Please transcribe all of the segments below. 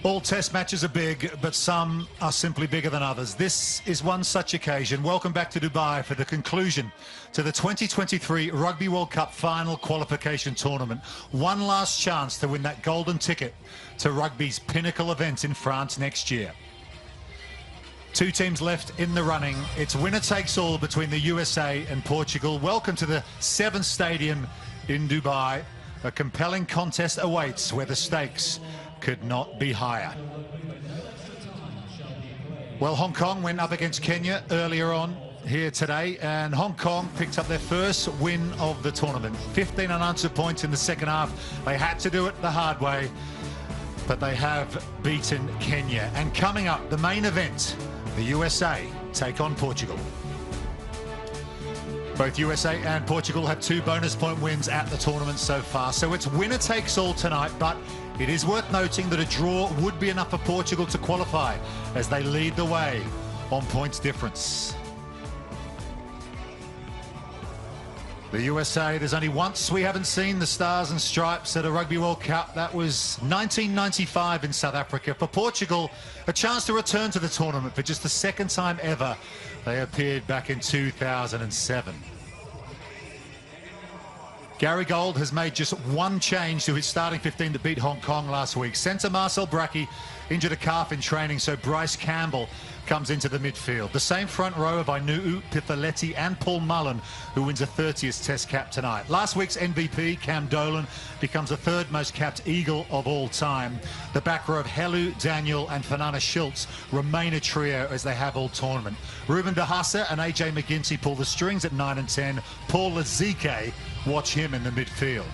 All test matches are big, but some are simply bigger than others. This is one such occasion. Welcome back to Dubai for the conclusion to the 2023 Rugby World Cup final qualification tournament. One last chance to win that golden ticket to rugby's pinnacle event in France next year. Two teams left in the running. It's winner takes all between the USA and Portugal. Welcome to the Seven Stadium in Dubai. A compelling contest awaits where the stakes could not be higher. Well, Hong Kong went up against Kenya earlier on here today, and Hong Kong picked up their first win of the tournament. 15 unanswered points in the second half. They had to do it the hard way, but they have beaten Kenya. And coming up, the main event, the USA take on Portugal. Both USA and Portugal have 2 bonus point wins at the tournament so far, so it's winner takes all tonight, but it is worth noting that a draw would be enough for Portugal to qualify as they lead the way on points difference. The USA, there's only once we haven't seen the Stars and Stripes at a Rugby World Cup. That was 1995 in South Africa. For Portugal, a chance to return to the tournament for just the second time ever. They appeared back in 2007. Gary Gold has made just one change to his starting 15 to beat Hong Kong last week. Centre Marcel Bracchi injured a calf in training, so Bryce Campbell comes into the midfield. The same front row of Ainuu, Pifaletti and Paul Mullen, who wins a 30th Test cap tonight. Last week's MVP, Cam Dolan, becomes the 3rd most capped Eagle of all time. The back row of Helu, Daniel and Fernanda Schultz remain a trio as they have all tournament. Ruben De Hasse and AJ McGinty pull the strings at 9 and 10. Paul Lazike, watch him in the midfield.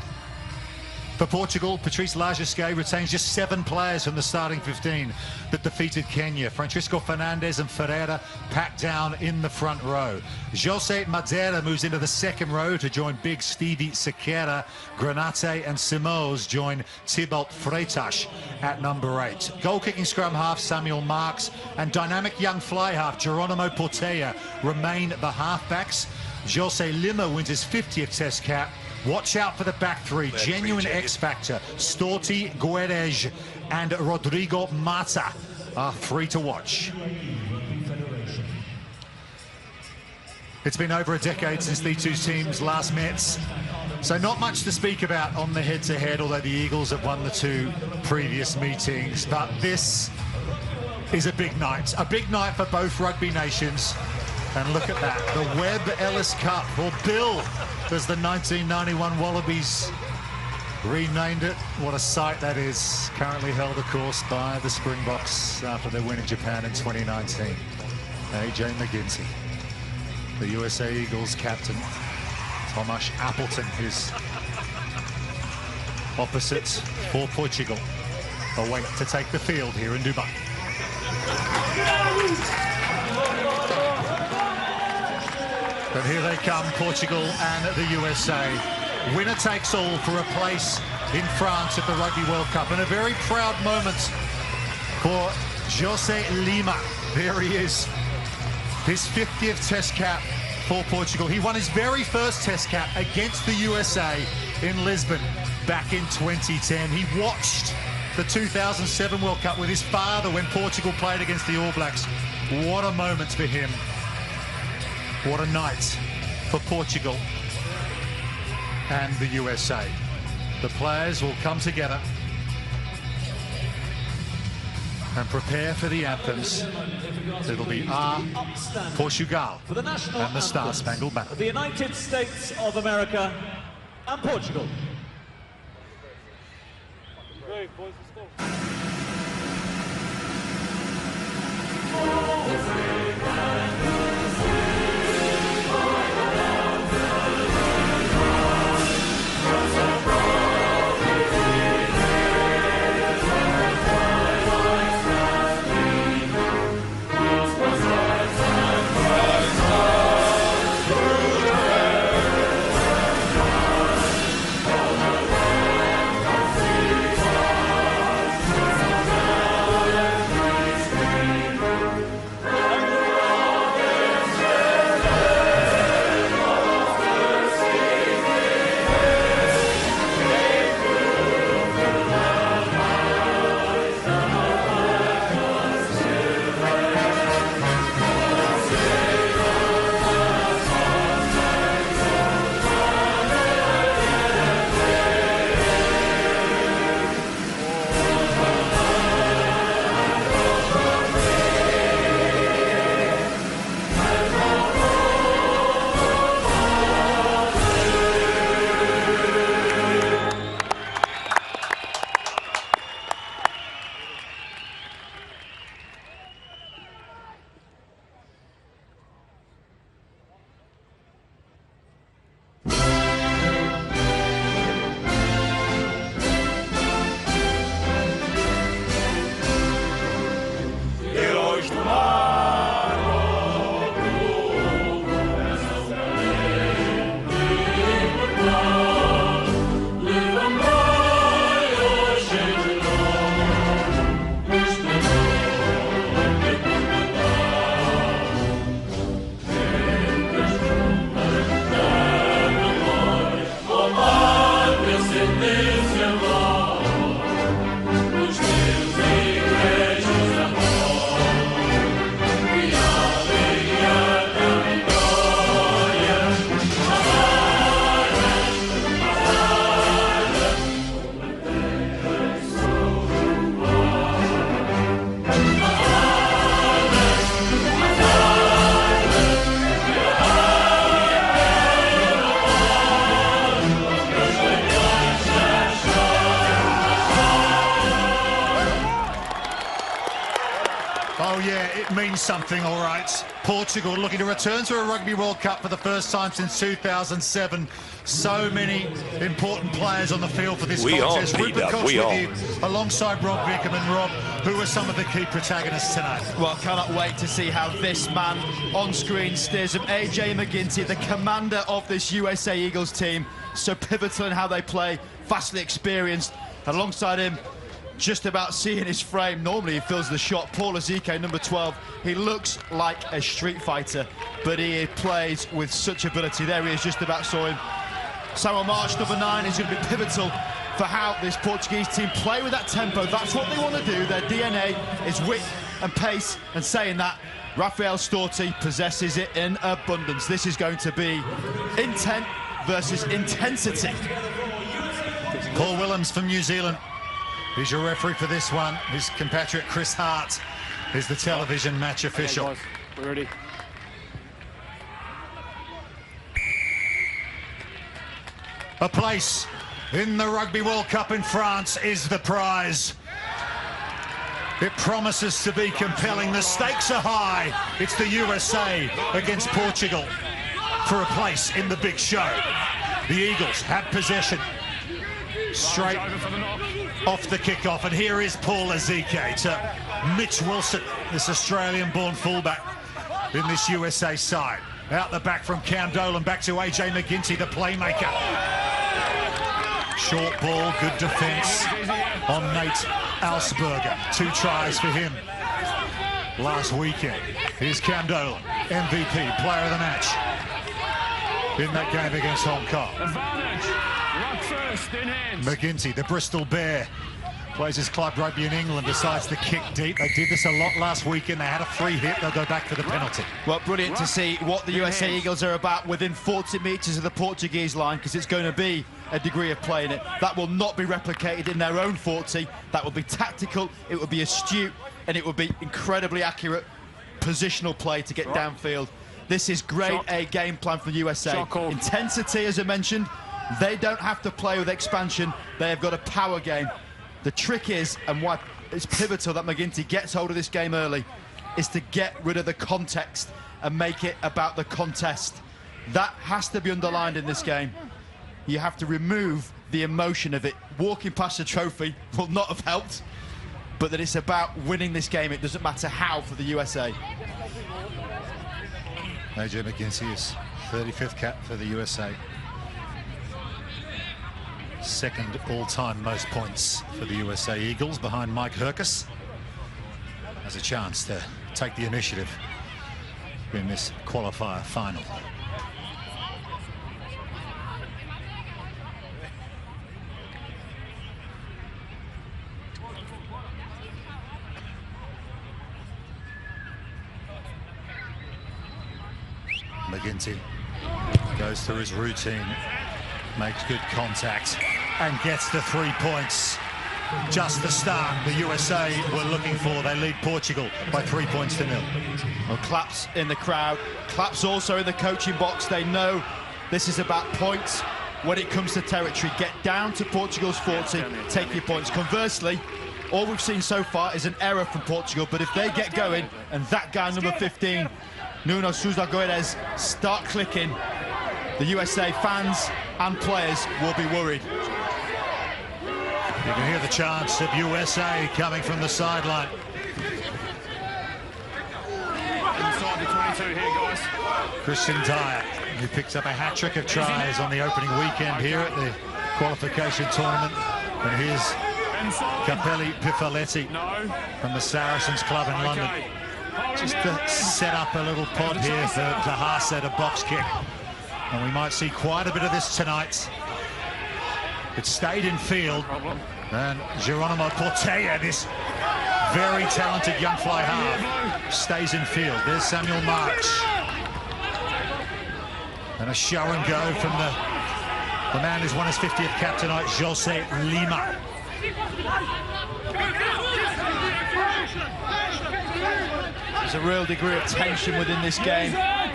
For Portugal, Patrice Lagesquet retains just 7 players from the starting 15 that defeated Kenya. Francisco Fernandes and Ferreira packed down in the front row. Jose Madeira moves into the second row to join big Stevie Sequeira. Granate and Simoes join Thibaut Freitas at number 8. Goal-kicking scrum half Samuel Marks and dynamic young fly half Geronimo Portella remain the halfbacks. Jose Lima wins his 50th Test cap. Watch out for the back three. Genuine X-factor. Storti, Guedes and Rodrigo Mata are 3 to watch. It's been over a decade since these two teams last met, so not much to speak about on the head-to-head, although the Eagles have won the 2 previous meetings. But this is a big night for both rugby nations. And look at that, the Webb Ellis Cup, or Bill, as the 1991 Wallabies renamed it. What a sight that is. Currently held, of course, by the Springboks after their win in Japan in 2019. AJ McGinty, the USA Eagles captain. Tomasz Appleton, his opposite for Portugal, await to take the field here in Dubai. But here they come, Portugal and the USA. Winner takes all for a place in France at the Rugby World Cup. And a very proud moment for Jose Lima. There he is, his 50th Test cap for Portugal. He won his very first Test cap against the USA in Lisbon back in 2010. He watched the 2007 World Cup with his father when Portugal played against the All Blacks. What a moment for him. What a night for Portugal and the USA. The players will come together and prepare for the anthems. It'll be Portugal and the Star Spangled Banner. The United States of America and Portugal. Great, boys, let's go. everything all right. Portugal looking to return to a Rugby World Cup for the first time since 2007. So many important players on the field for this contest. Rupert Cox with you, alongside Rob Vickham. And Rob, who are some of the key protagonists tonight? Well, cannot wait to see how this man on screen steers him. AJ McGinty, the commander of this USA Eagles team. So pivotal in how they play, vastly experienced. Alongside him, just about seeing his frame, normally he fills the shot, Paul Ezike, number 12. He looks like a street fighter, but he plays with such ability. There he is, just about saw him. Samuel March, number 9, is going to be pivotal for how this Portuguese team play with that tempo. That's what they want to do. Their DNA is width and pace, and saying that, Rafael Storti possesses it in abundance. This is going to be intent versus intensity. Paul Willems from New Zealand. He's your referee for this one. His compatriot Chris Hart is the television match official. Okay, we're ready. A place in the Rugby World Cup in France is the prize. It promises to be compelling. The stakes are high. It's the USA against Portugal for a place in the big show. The Eagles have possession straight off the kickoff, and here is Paul Ezike to Mitch Wilson, this Australian-born fullback in this USA side. Out the back from Cam Dolan, back to AJ McGinty, the playmaker. Short ball, good defence on Nate Alsberger. 2 tries for him last weekend. Here's Cam Dolan, MVP, player of the match in that game against Hong Kong. McGinty, the Bristol Bear, plays his club rugby in England, decides to kick deep. They did this a lot last weekend. They had a free hit. They'll go back for the penalty. Well, brilliant to see what the USA Eagles are about within 40 metres of the Portuguese line, because it's going to be a degree of play in it. That will not be replicated in their own 40. That will be tactical, it will be astute, and it will be incredibly accurate positional play to get downfield. This is grade A game plan for the USA. Intensity, as I mentioned, they don't have to play with expansion. They have got a power game. The trick is, and why it's pivotal that McGinty gets hold of this game early, is to get rid of the context and make it about the contest. That has to be underlined in this game. You have to remove the emotion of it. Walking past the trophy will not have helped, but that it's about winning this game. It doesn't matter how for the USA. AJ McGinty is 35th cap for the USA. Second all-time most points for the USA Eagles, behind Mike Herkus. Has a chance to take the initiative in this qualifier final. McGinty goes through his routine, makes good contact and gets the 3 points. Just the start the USA were looking for. They lead Portugal by 3 points to 0. Well, claps in the crowd, claps also in the coaching box. They know this is about points when it comes to territory. Get down to Portugal's 40, take your points. Conversely, all we've seen so far is an error from Portugal, but if they get going and that guy number 15, Nuno Sousa Guedes, start clicking, the USA fans and players will be worried. You can hear the chants of USA coming from the sideline. Inside the 22 here, guys. Christian Dyer, who picks up a hat-trick of tries on the opening weekend here at the qualification tournament. And here's Capelli Pifaletti from the Saracens Club in London. Just to set up a little pod here for Zahasa to box kick. And we might see quite a bit of this tonight. It stayed in field. And Geronimo Portella, this very talented young fly half, stays in field. There's Samuel March. And a show and go from the man who's won his 50th cap tonight, Jose Lima. There's a real degree of tension within this game.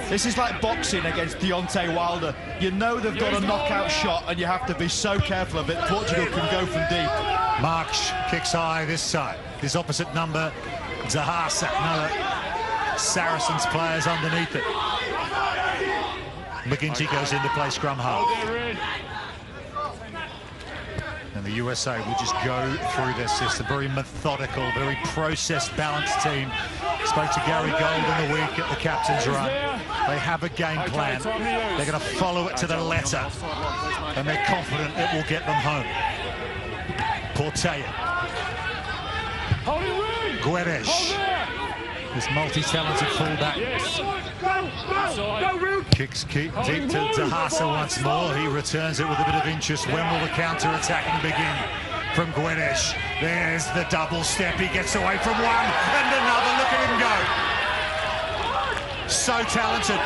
This is like boxing against Deontay Wilder. You know they've got a knockout shot and you have to be so careful of it. Portugal can go from deep. March kicks high this side. His opposite number, Zahasa, another Saracens players underneath it. McGinty goes into play scrum half. And the USA will just go through their system. Very methodical, very processed, balanced team. Spoke to Gary Gold in the week at the captain's run. They have a game plan. They're going to follow it to the letter. And they're confident it will get them home. Portaya. Guedes. This multi-talented fullback. Kicks deep to Dahasa once more. He returns it with a bit of interest. When will the counter-attacking begin from Guedes? There's the double step. He gets away from one and another. Look at him go. So talented.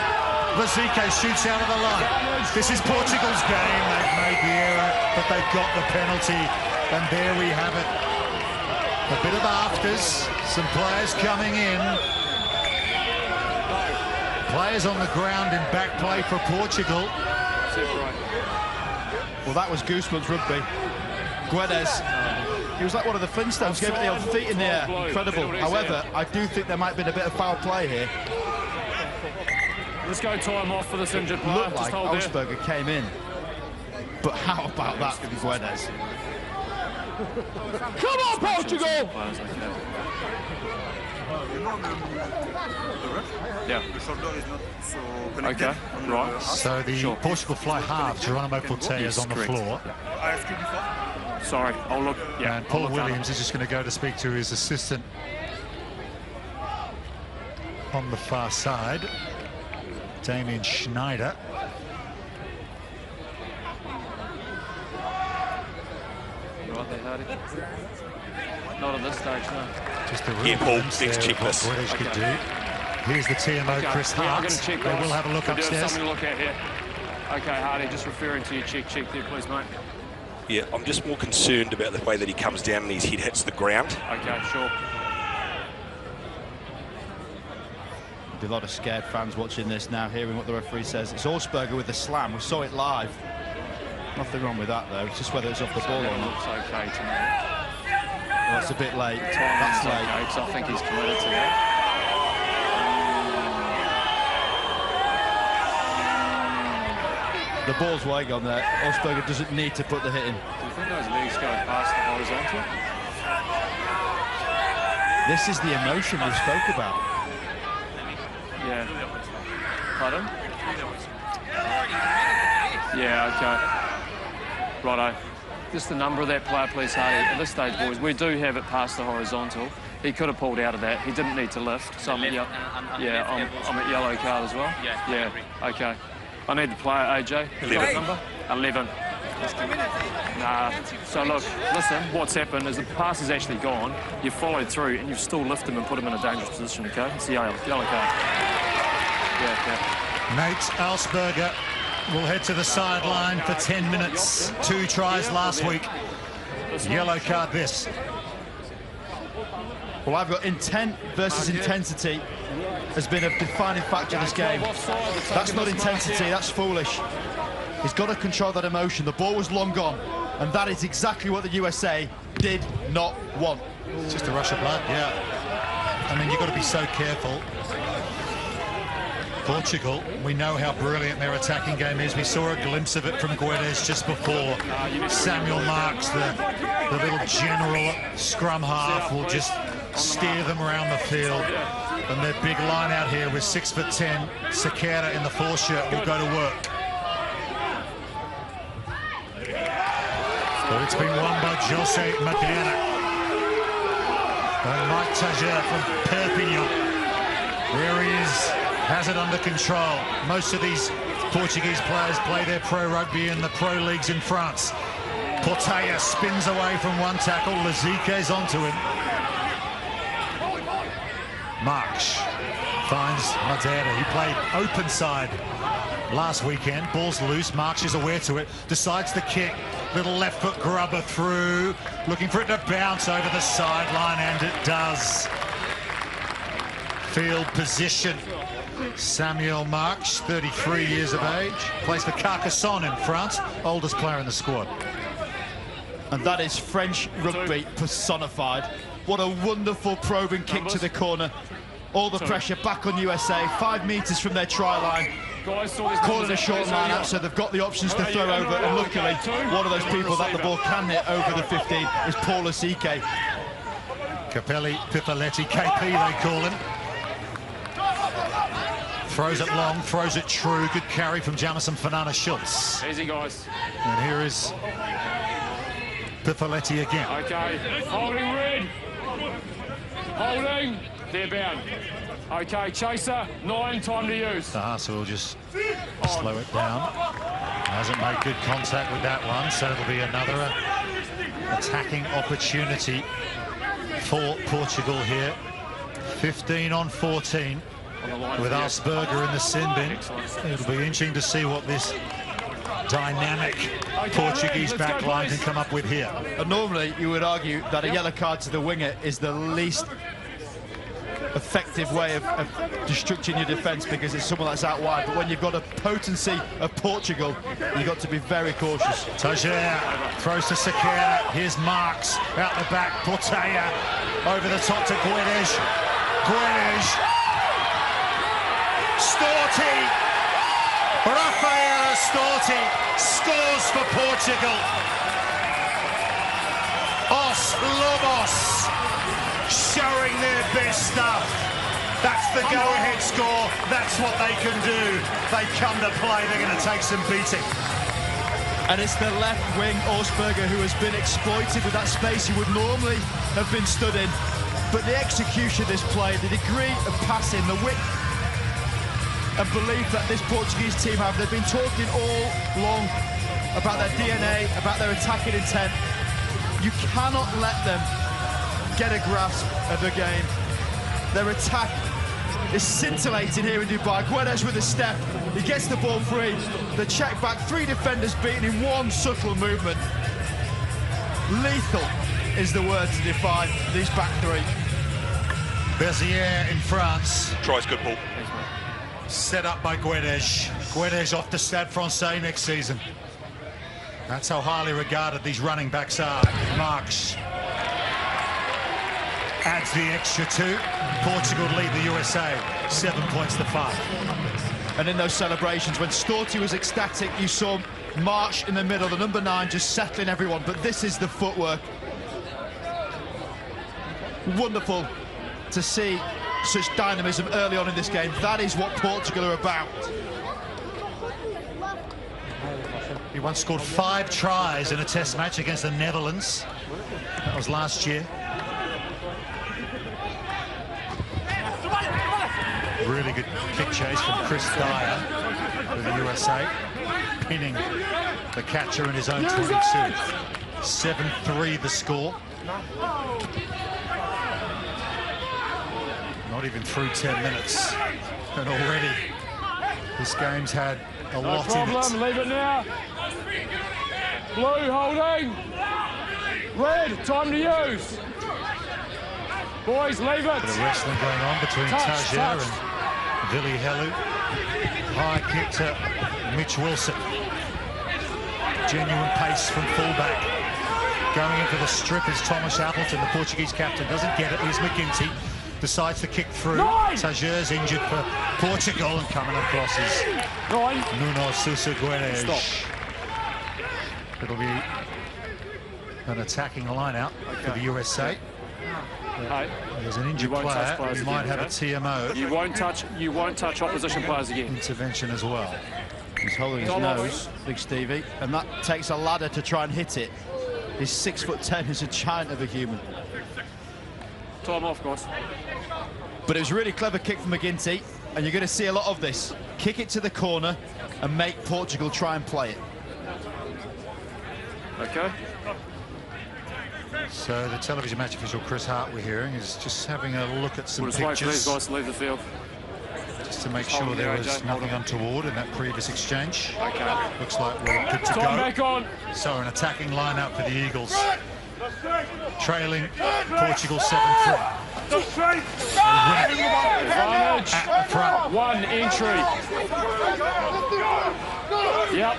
Lazique shoots out of the line. This is Portugal's game. They've made the error, but they've got the penalty. And there we have it. A bit of afters. Some players coming in. Players on the ground in back play for Portugal. Well, that was Goosebump's rugby. Guedes, he was like one of the Flintstones, gave it the old feet in the air. Incredible. However, I do think there might have been a bit of foul play here. Let's go tie him off for this injured player. Looked like Augsburger came in. But how about that from Guedes? Come on, Portugal! Yeah. Okay, right. So the Portugal fly half, Geronimo Portaya is on the floor. Sorry, I'll look. Yeah, and Paul Williams is just going to go to speak to his assistant on the far side, Damien Schneider. Right there, Hardy. Not at this stage, no. Just a real glimpse there of what Guedes could do. Here's the TMO, Chris Hart. They will have a look upstairs. Something to look at here. Okay, Hardy, just referring to your cheek there, please, mate. Yeah, I'm just more concerned about the way that he comes down and his head hits the ground. Okay, sure. There'll be a lot of scared fans watching this now, hearing what the referee says. It's Augsburger with the slam. We saw it live. Nothing wrong with that, though. It's just whether it's off the ball or not. It's okay to me. Well, it's a bit late. That's late. Okay, so I think he's committed to that. The ball's way gone there. Augsburger doesn't need to put the hit in. Do you think those legs go past the horizontal? This is the emotion we spoke about. Yeah. Pardon? Yeah, okay. Righto. Just the number of that player, please, Hardy. At this stage, boys, we do have it past the horizontal. He could have pulled out of that. He didn't need to lift. So I'm at yellow card as well. Yeah. Okay. I need the player, AJ. 11. Number? 11. Nah. So look, listen, what's happened is the pass is actually gone. You've followed through and you've still lifted him and put him in a dangerous position, okay? It's the yellow card. Yeah. Nate Augsburger will head to the sideline for 10 minutes. 2 tries last week. Yellow card this. Well, I've got intent versus intensity has been a defining factor of this game. That's not intensity, that's foolish. He's got to control that emotion. The ball was long gone, and that is exactly what the USA did not want. It's just a rush of blood, yeah. I mean, you've got to be so careful. Portugal, we know how brilliant their attacking game is. We saw a glimpse of it from Guedes just before. Samuel Marks, the little general scrum half, will just steer them around the field. And their big line out here with 6'10", Sequeira in the 4 shirt will go to work. But it's been won by Jose Madeira. And Mike Tajer from Perpignan. There he is, has it under control. Most of these Portuguese players play their pro rugby in the pro leagues in France. Portaya spins away from one tackle, Lazique's onto him. March finds Madeira. He played open side last weekend. Ball's loose. March is aware to it. Decides the kick. Little left foot grubber through. Looking for it to bounce over the sideline, and it does. Field position. Samuel March, 33 years of age. Plays for Carcassonne in France. Oldest player in the squad. And that is French rugby personified. What a wonderful probing kick to the corner. All the pressure back on USA, 5 metres from their try line. Calling a short line out, so they've got the options to throw over, and luckily one of those people that the ball can hit over the 15 is Paul Asike. Capelli, Pipoletti, KP they call him. Throws it long, throws it true. Good carry from Jamison Fernandes-Schultz. Easy, guys. And here is Pipoletti again. Okay, holding red. Holding, they're bound. Okay, chaser, 9, time to use. So we'll just slow it down. Hasn't made good contact with that one, so it'll be another attacking opportunity for Portugal here. 15 on 14 with Asperger in the sin bin. It'll be interesting to see what this dynamic Portuguese backline can come up with here. And normally you would argue that a yellow card to the winger is the least effective way of destructing your defence, because it's someone that's out wide. But when you've got a potency of Portugal, you've got to be very cautious. Tajer throws to Sequeira. Here's Marks out the back. Portella over the top to Guedes. Guedes. Storti. Rafael Storti scores for Portugal. Os Lobos showing their best stuff. That's the go-ahead score. That's what they can do. They come to play. They're going to take some beating. And it's the left wing, Asperger, who has been exploited with that space he would normally have been stood in. But the execution of this play, the degree of passing, the width and belief that this Portuguese team have. They've been talking all long about their DNA, about their attacking intent. You cannot let them get a grasp of the game. Their attack is scintillating here in Dubai. Guedes with a step, he gets the ball free. The check back, 3 defenders beaten in one subtle movement. Lethal is the word to define these back 3. Bezier in France. Tries good ball. Set up by Guedes. Guedes off to Stade Francais next season. That's how highly regarded these running backs are. Marks adds the extra 2. Portugal lead the USA 7 points to 5. And in those celebrations, when Storti was ecstatic, you saw March in the middle, the number 9, just settling everyone. But this is the footwork. Wonderful to see such dynamism early on in this game. That is what Portugal are about. He once scored 5 tries in a test match against the Netherlands. That was last year. Really good kick chase from Chris Dyer for the USA, pinning the catcher in his own 22. 7-3 the score. Not even through 10 minutes, and already this game's had a lot in it. Leave it now. Blue holding. Red, time to use. Boys, leave it. Bit of wrestling going on between Tajer and Vili Helu. High kick to Mitch Wilson. Genuine pace from fullback. Going into the strip is Thomas Appleton, the Portuguese captain. Doesn't get it. Here's McGinty. Decides to kick through. Tajer's injured for Portugal, and coming across is Nuno Sousa Guedes. It'll be an attacking line-out for the USA. There's an injured player. We might have a TMO. You won't touch opposition players again. Intervention as well. He's holding his nose, Big Stevie, and that takes a ladder to try and hit it. He's 6'10", he's a giant of a human. Time off, guys. But it was a really clever kick from McGinty, and you're going to see a lot of this. Kick it to the corner and make Portugal try and play it. Okay. So the television match official Chris Hart, we're hearing, is just having a look at some We'll just wait for these pictures guys to leave the field. just to make sure there was nothing untoward in that previous exchange. Okay. Looks like we're good to Time go. back on. So an attacking lineup for the Eagles, trailing Portugal 7-3. Advantage. At the front. 1 entry. Yep.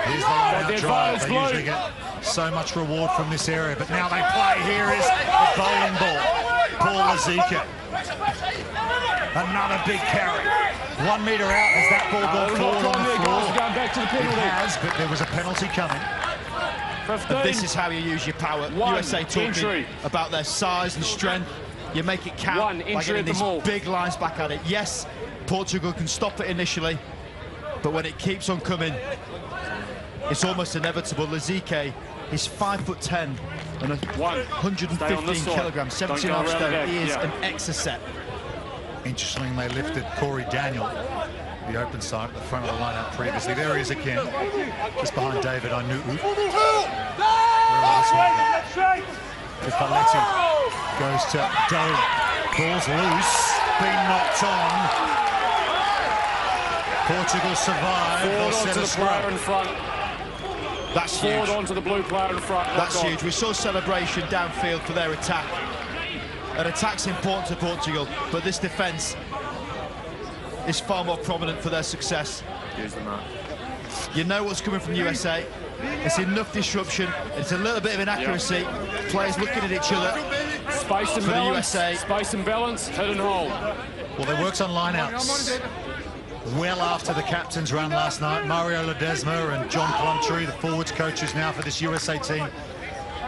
Here's the line-out The drive. advantage, They Blue. usually get so much reward from this area, but now they play. Here is the bowling ball. Paul Lazika. Another big carry. 1 metre out. Has that ball gone forward on the floor? Going back to the It penalty. has, but there was a penalty coming. 15. And this is how you use your power. USA talking entry. about their size and strength. You make it count One by entry getting at the these ball. big lines back at it. Yes, Portugal can stop it initially, but when it keeps on coming, it's almost inevitable. Lazike is 5'10" and 115 kilograms, 17.5 stone. He is an exocet. Interestingly, they lifted Corey Daniel, the open side, at the front of the lineup previously. There he is again, just behind David Anu'u. Where will this one go? Paletti goes to Dole. Ball's loose, been knocked on. Portugal survive. They'll set a scrum. That's Forward huge. onto the blue player in front. That's huge. We saw celebration downfield for their attack. An attack's important to Portugal, but this defence is far more prominent for their success. Here's the mark. You know what's coming from USA. It's enough disruption. It's a little bit of inaccuracy. Players looking at each other. Space and For the balance. USA. Space and balance. Hit and hold. Well, they worked on lineouts well after the captain's run last night. Mario Ledesma and John Plumtree, the forwards coaches now for this USA team,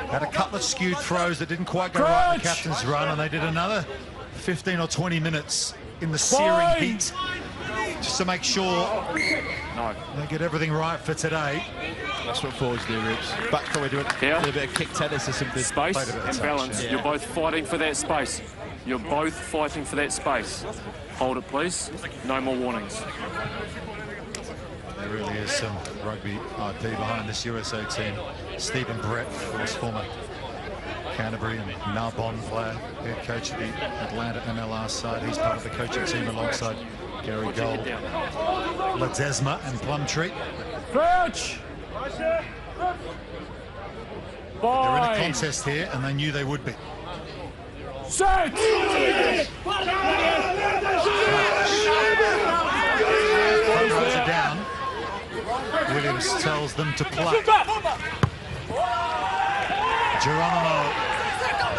had a couple of skewed throws that didn't quite go right in the captain's run, and they did another 15 or 20 minutes in the searing heat just to make sure they get everything right for today. That's what forwards do, Rich. Back probably do a bit of kick tennis or something. Space and balance. Yeah. You're both fighting for that space. You're both fighting for that space. Hold it, please. No more warnings. There really is some rugby IP behind this USA team. Stephen Brett, of course, former Canterbury and Narbonne player, head coach of the Atlanta MLR side. He's part of the coaching team alongside Gary Gold, Ledesma and Plumtree. Crouch! They're in a contest here, and they knew they would be. Set! Front rows are down. Williams tells them to play. Geronimo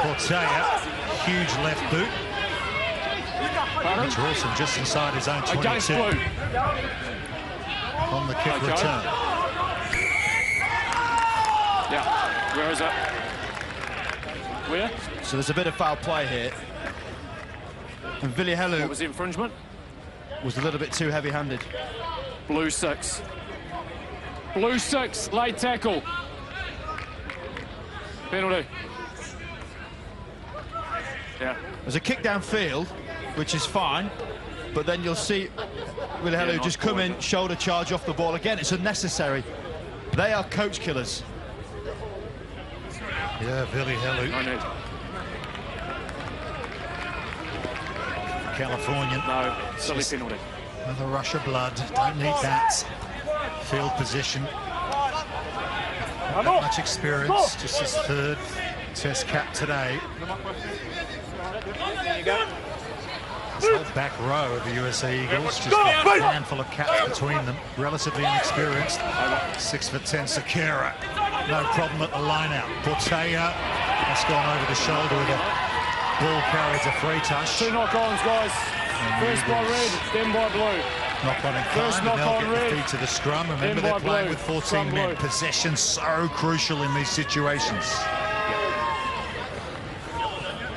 Portella, huge left boot. Mitch Wilson just inside his own 22 on the kick return. Yeah, where is it? Where? So there's a bit of foul play here. And Vilihelu What was the infringement? was a little bit too heavy-handed. Blue 6. Blue 6, late tackle. Penalty. Yeah. There's a kick downfield, which is fine, but then you'll see Vilihelu just come in, shoulder charge off the ball. Again, it's unnecessary. They are coach killers. Yeah, Vilihelu. No need. Californian. No, silly penalty. Another rush of blood. Don't need that. Field position. Not that much experience. Just his third test cap today. This whole back row of the USA Eagles, just a handful of caps between them. Relatively inexperienced. 6'10" Sakura. No problem at the line-out. Portella has gone over the shoulder with a ball carry to Freitas. 2 knock-ons, guys. First by red, then by blue. Knock on in First kind, and knock they'll on get red, the feet to the scrum. Remember, then they're by playing blue, with 14 scrum men. blue. Possession so crucial in these situations.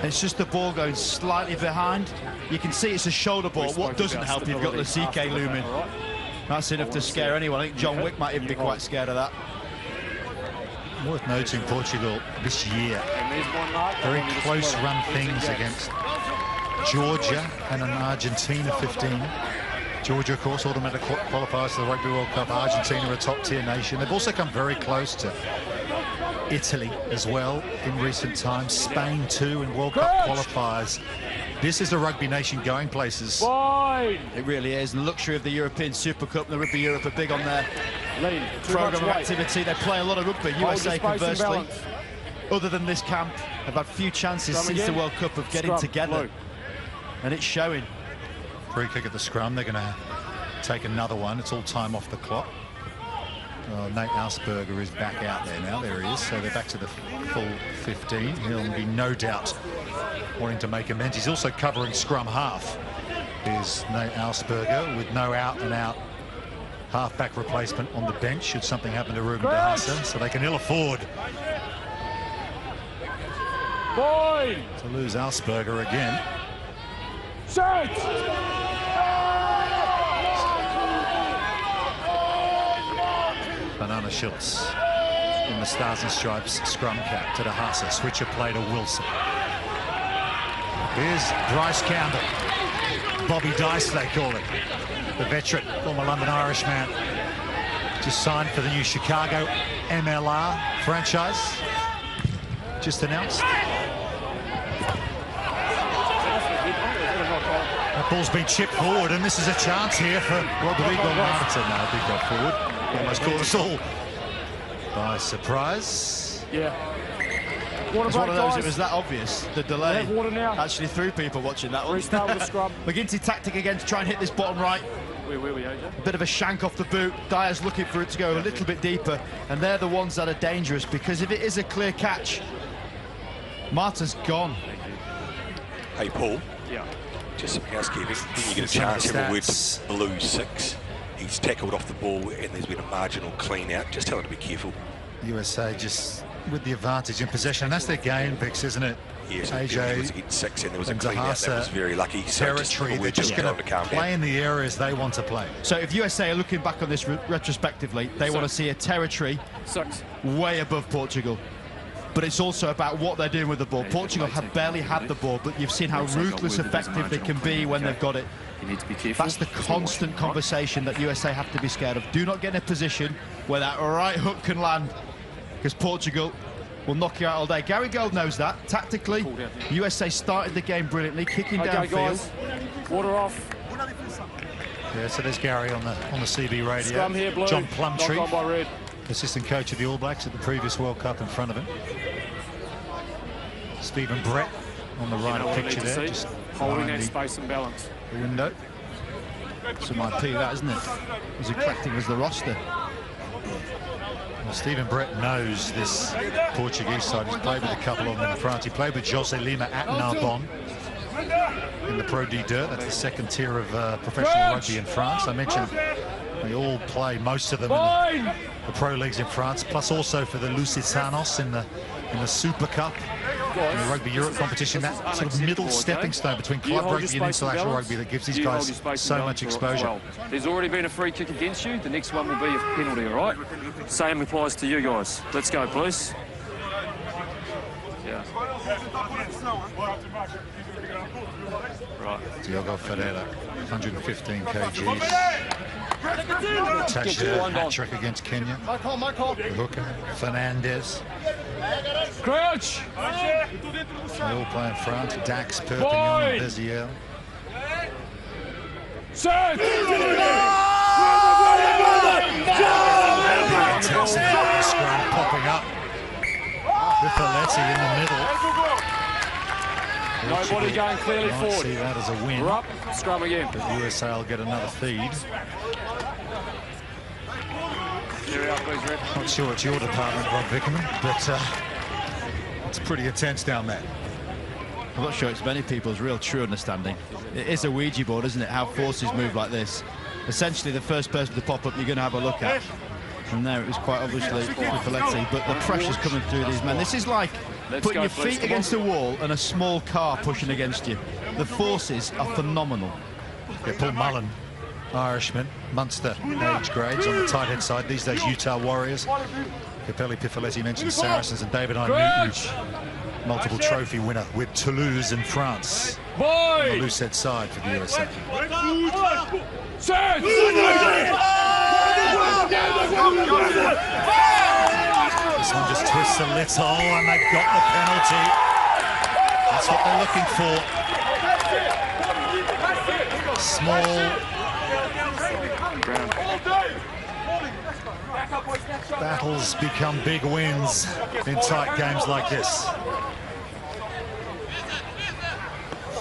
It's just the ball going slightly behind. You can see it's a shoulder ball. What doesn't help, you've got Lazike looming. That's enough to scare anyone. I think John Wick might even be quite scared of that. Worth noting, Portugal this year, very close run things against Georgia and an Argentina 15. Georgia, of course, automatic qualifiers to the Rugby World Cup. Argentina, a top-tier nation. They've also come very close to Italy as well in recent times. Spain, too, in World Cup qualifiers. This is a rugby nation going places. It really is. The luxury of the European Super Cup and the Rugby Europe are big on their programme of activity. They play a lot of rugby. USA, conversely, other than this camp, have had few chances since the World Cup of getting together. And it's showing. Free kick at the scrum. They're going to take another one. It's all time off the clock. Nate Ausberger is back out there now. There he is. So they're back to the full 15. He'll be no doubt wanting to make amends. He's also covering scrum half. Here's Nate Auersperger with no out-and-out half-back replacement on the bench should something happen to Ruben de Haase, so they can ill afford to lose Auersperger again. Banana Schultz in the Stars and Stripes scrum cap to de Haase. Switcher play to Wilson. Here's Bryce Campbell. Bobby Dice, they call it. The veteran, former London Irishman, just signed for the new Chicago MLR franchise. Just announced. That ball's been chipped forward, and this is a chance here for Rodrigo Martin. No, big got forward. Almost caught us all by surprise. Yeah. It's one of those, it was that obvious. The delay actually threw people watching that one. Restart with the scrum. McGinty tactic again to try and hit this bottom right. Where we, AJ? A bit of a shank off the boot. Dyer's looking for it to go a little bit deeper, and they're the ones that are dangerous, because if it is a clear catch, Martin's gone. Hey, Paul. Yeah. Just some housekeeping. When you get a chance, have a word to Blue 6. He's tackled off the ball, and there's been a marginal clean out. Just tell him to be careful. USA just with the advantage in possession, and that's their game, Vix, isn't it? Yes, AJ was in 6, and there was a and clean out. That was very lucky. So territory, they're just going to play in the areas they want to play. So if USA are looking back on this retrospectively, they want to see a territory way above Portugal. But it's also about what they're doing with the ball. Portugal have barely had the ball, but you've seen how ruthless effective they can be when they've got it. You need to be careful. That's the constant conversation that USA have to be scared of. Do not get in a position where that right hook can land, because Portugal will knock you out all day. Gary Gold knows that. Tactically, USA started the game brilliantly, kicking downfield. Guys, water off. Yeah, so there's Gary on the CB radio. Scrum here, Blue. John Plumtree, Knocked on by red. assistant coach of the All Blacks at the previous World Cup, in front of him. Stephen Brett on the right picture there, just holding that space and balance. The window. Some IP, that, isn't it? As eclectic as the roster. Well, Stephen Brett knows this Portuguese side. He's played with a couple of them in France. He played with Jose Lima at Narbonne in the Pro D2. That's the second tier of professional rugby in France. I mentioned they all play, most of them, in the pro leagues in France, plus also for the Lusitanos in the Super Cup, in the Rugby Europe competition. That sort of middle stepping stone between club rugby and international rugby that gives these guys so much exposure. Well, there's already been a free kick against you. The next one will be a penalty, all right? Same applies to you guys. Let's go, please. Yeah. Right. Diogo Ferreira, 115 kgs. Attached to a hat-trick against Kenya. The hooker, Fernandez. Crouch! They all play in France. Dax, Perpignan, and Bezier. Set! Intensity scrum popping up. Riffoletti in the middle. Nobody going clearly Might forward. see that as a win. We're up. Scrum again. But USA will get another feed. Not sure it's your department, Rob Vickerman, but it's pretty intense down there. I'm not sure it's many people's real true understanding. It is a Ouija board, isn't it? How forces move like this. Essentially, the first person to pop up you're going to have a look at. From there, it was quite obviously Riffoletti, but the pressure's coming through these men. This is like putting your feet against a wall and a small car pushing against you. The forces are phenomenal. Yeah, Paul Mullen, Irishman, Munster age grades on the tight head side. These days, Utah Warriors. Capelli Piffoletti mentioned Saracens, and David I. Newton, multiple trophy winner with Toulouse in France. On the loose head side for the USA. Set! This one just twists a little, and they've got the penalty. That's what they're looking for. Small. Battles become big wins in tight games like this.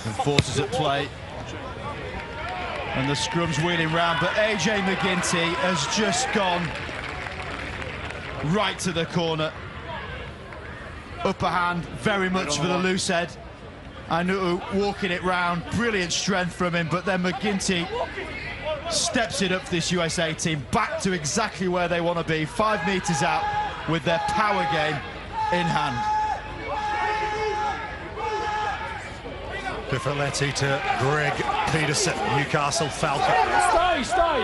And forces at play. And the scrum's wheeling round, but AJ McGinty has just gone right to the corner. Upper hand, very much for the loose head. Anu walking it round, brilliant strength from him, but then McGinty steps it up for this USA team, back to exactly where they want to be, 5 metres out with their power game in hand. Pifoletti to Greg Peterson, Newcastle Falcon. Stay!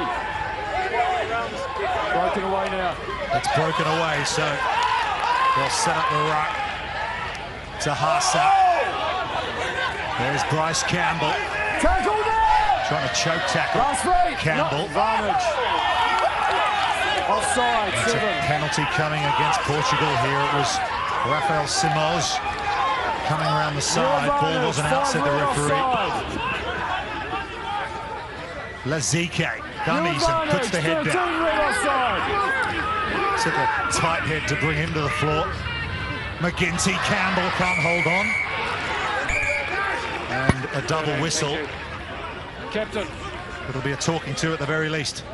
Broken away now. It's broken away, so they'll set up the ruck to Harsap. There's Bryce Campbell. Tackle there! Trying to choke tackle. Last feet. Campbell. Advantage. Offside, It's a 7. penalty coming against Portugal here. It was Rafael Simões coming around the side. Ball wasn't out, said the referee. Lazique dummies and puts the head down. Took a tight head to bring him to the floor. McGinty, Campbell can't hold on. And a double whistle. Captain. It'll be a talking to at the very least.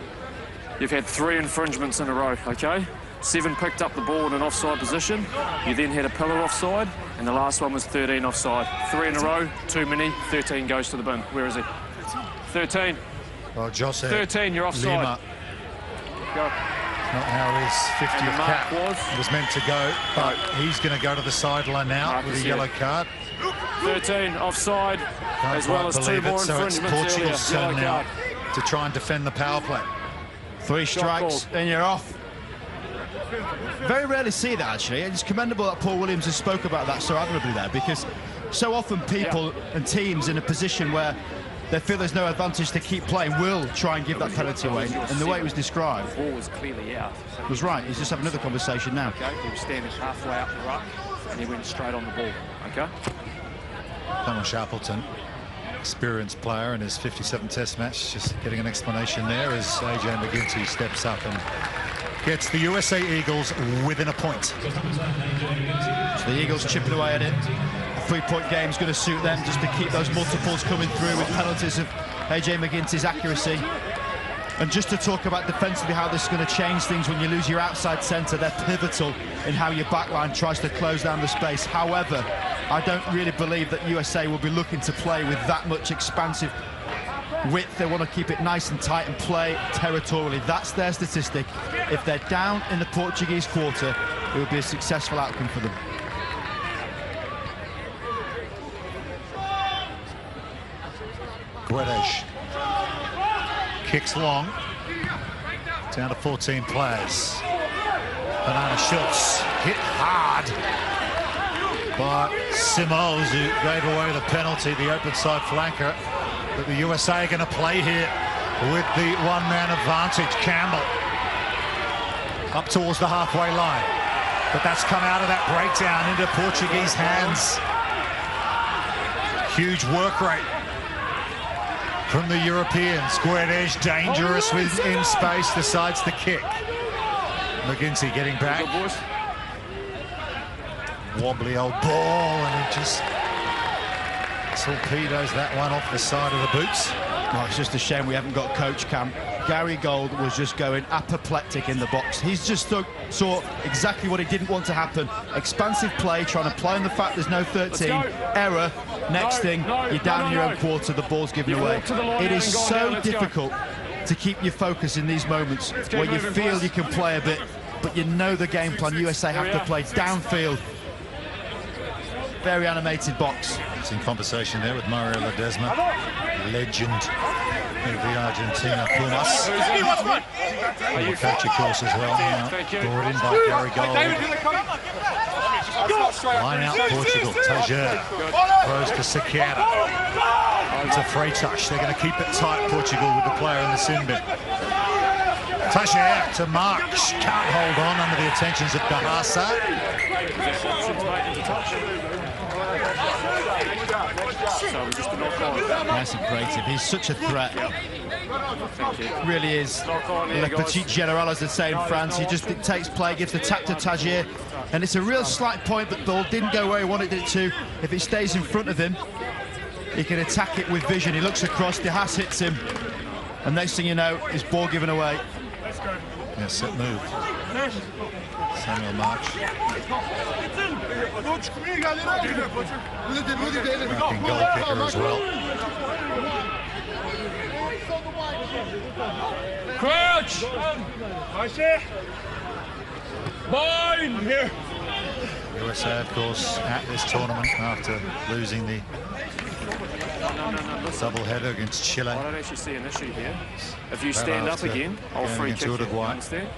You've had 3 infringements in a row, okay? 7 picked up the ball in an offside position. You then had a pillar offside, and the last one was 13 offside. 3 in a row, too many. 13 goes to the bin. Where is he? 13. Well, Jose 13, you're offside. Lima. Go. Not how his 50th mark cap was meant to go, but he's going to go to the sideline now Mark with a is yellow here. card. 13 offside, Can't as well quite as 2 believe more it. So it's infringements Portugal's earlier. turn Yellow now card. to try and defend the power play. 3 strikes and you're off. Very rarely see that, actually. It's commendable that Paul Williams has spoke about that so admirably there, because so often people and teams in a position where they feel there's no advantage to keep playing will try and give that penalty away. And the way it was described The ball was clearly out. was right. He's just having another conversation now. Okay, he was standing halfway up the ruck, and he went straight on the ball. Okay. Thomas Appleton, experienced player in his 57 Test match, just getting an explanation there as AJ McGinty steps up and gets the USA Eagles within a point. So the Eagles chipping away at it. A 3-point game is going to suit them just to keep those multiples coming through with penalties of AJ McGinty's accuracy. And just to talk about defensively how this is going to change things when you lose your outside centre. They're pivotal in how your backline tries to close down the space. However, I don't really believe that USA will be looking to play with that much expansive width. They want to keep it nice and tight and play territorially. That's their statistic. If they're down in the Portuguese quarter, it would be a successful outcome for them. Guedes kicks long, down to 14 players. Banana Schultz hit hard by Simões, who gave away the penalty, the open side flanker. But the USA are going to play here with the one-man advantage. Campbell up towards the halfway line, but that's come out of that breakdown into Portuguese hands. Huge work rate from the Europeans. Guedes dangerous within space, decides to kick. McGinty getting back. Wobbly old ball, and it just torpedoes that one off the side of the boots. Oh, it's just a shame we haven't got Coach Cam. Gary Gold was just going apoplectic in the box. He's just saw exactly what he didn't want to happen. Expansive play, trying to play on the fact there's no 13. Error. Next thing, you're down in your own quarter, the ball's given away. It is so difficult to keep your focus in these moments where you feel you can play a bit, but you know the game plan. USA have to play downfield. Very animated box. It's in conversation there with Mario Ledesma, legend of the Argentina Pumas. Former coach, of course, as well. Now brought in by Gary Gold. Line out Portugal. Tajer throws to Sequeira. It's a Freitas. They're going to keep it tight, Portugal, with the player in the sin bin. Tajer to Marks. Can't hold on under the attentions of Dahasa. Nice and creative. He's such a threat. Really is. Le petit général, as they say in France. He just dictates play, gives the tap to Tajer. And it's a real slight point, but the ball didn't go where he wanted it to. If it stays in front of him, he can attack it with vision. He looks across, De Haas hits him. And next thing you know, his ball given away. Yeah, set move. Samuel March. American goal kicker as well. Crouch! Mine! Here! USA, of course, at this tournament after losing the double-header against Chile. I don't actually see an issue here. If you stand up again, I'll free kick you. Understand?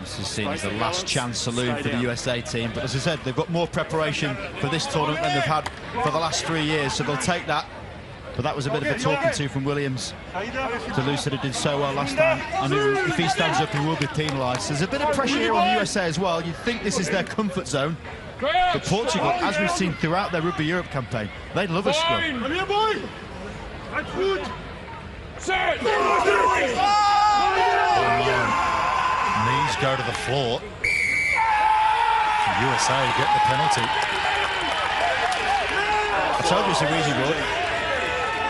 This is seen as the last chance saloon for the USA team, but as I said, they've got more preparation for this tournament than they've had for the last 3 years, so they'll take that. But that was a bit of a talking to from Williams to Luce that did so well last time. I knew if he stands up, he will be penalised. There's a bit of pressure here on the USA as well. You'd think this is their comfort zone. But Portugal, as we've seen throughout their Rugby Europe campaign, they love a scrum. Knees go to the floor. USA get the penalty. I told you it's a reason, Roy.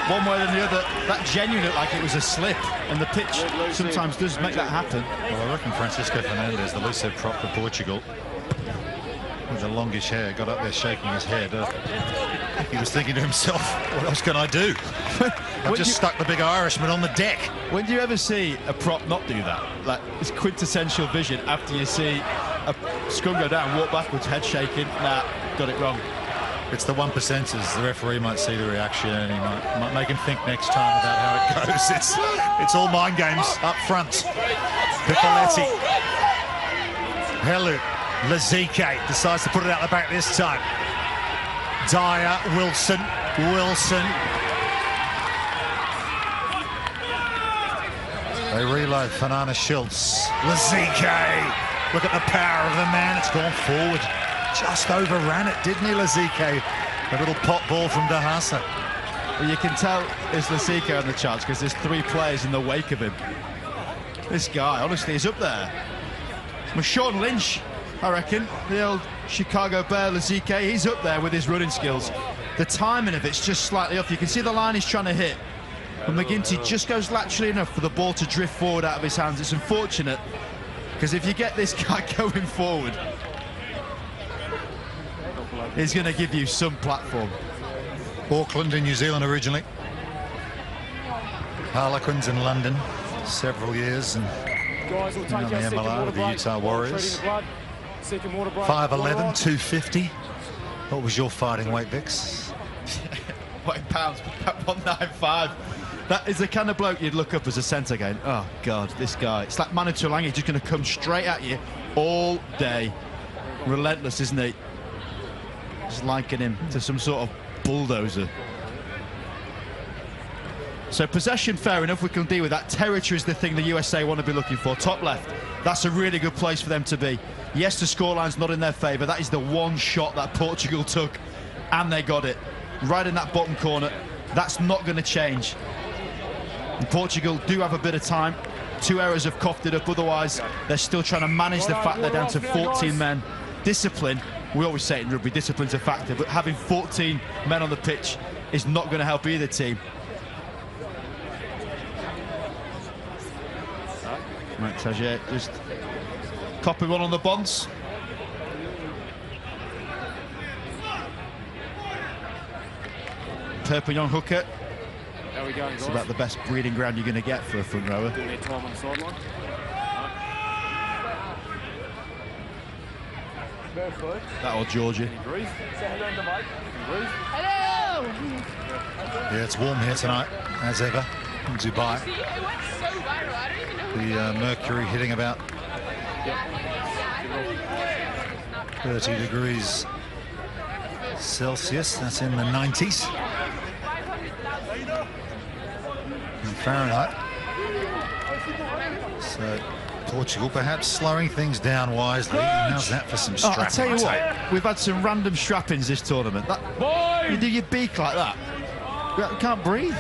One way or the other, that genuinely looked like it was a slip, and the pitch sometimes does make that happen. Well, I reckon Francisco Fernandes, the loose head prop for Portugal, with the longish hair, got up there shaking his head. He was thinking to himself, what else can I do? I've just stuck the big Irishman on the deck. When do you ever see a prop not do that? Like, it's quintessential vision after you see a scrum go down, walk backwards, head shaking. Nah, got it wrong. It's the 1%ers. The referee might see the reaction and he might make him think next time about how it goes. It's all mind games up front. Picoletti. Helu. Lazike decides to put it out the back this time. Dyer, Wilson. They reload. Fernanda Schultz. Lazike. Look at the power of the man. It's gone forward. Just overran it, didn't he, Lazike? A little pot ball from Dahasa. Well, you can tell it's Lazike on the charts because there's 3 players in the wake of him. This guy, honestly, is up there. Well, Sean Lynch, I reckon, the old Chicago Bear Lazike, he's up there with his running skills. The timing of it's just slightly off. You can see the line he's trying to hit. And McGinty just goes laterally enough for the ball to drift forward out of his hands. It's unfortunate, because if you get this guy going forward, he's going to give you some platform. Auckland in New Zealand originally. Harlequins in London, several years, and Guys, we'll take on the our second MLR water with the break. Utah Warriors. Second water break. 5'11", 250. What was your fighting weight, Vix? Weight pounds, 195. That is the kind of bloke you'd look up as a centre going, oh, God, this guy. It's like Manu Tuilagi just going to come straight at you all day. Relentless, isn't he? Just liken him to some sort of bulldozer. So possession, fair enough, we can deal with that. Territory is the thing the USA want to be looking for. Top left, that's a really good place for them to be. Yes, the scoreline's not in their favour. That is the one shot that Portugal took, and they got it. Right in that bottom corner. That's not going to change. And Portugal do have a bit of time. 2 errors have coughed it up. Otherwise, they're still trying to manage the fact they're down to 14 men. Discipline, we always say it in rugby, discipline's a factor, but having 14 men on the pitch is not going to help either team. Right, Tagier just copy one on the bonds. Perpignan hooker. How we going, It's guys? about the best breeding ground you're going to get for a front rower. Doing their time on the sideline. That or Georgia. Breathe. Yeah, it's warm here tonight, as ever, in Dubai. The mercury hitting about 30 degrees Celsius. That's in the 90s. In Fahrenheit. So Portugal perhaps slowing things down wisely. How's that for some strapping? I tell you what, we've had some random strappings this tournament. You do your beak like that, you can't breathe.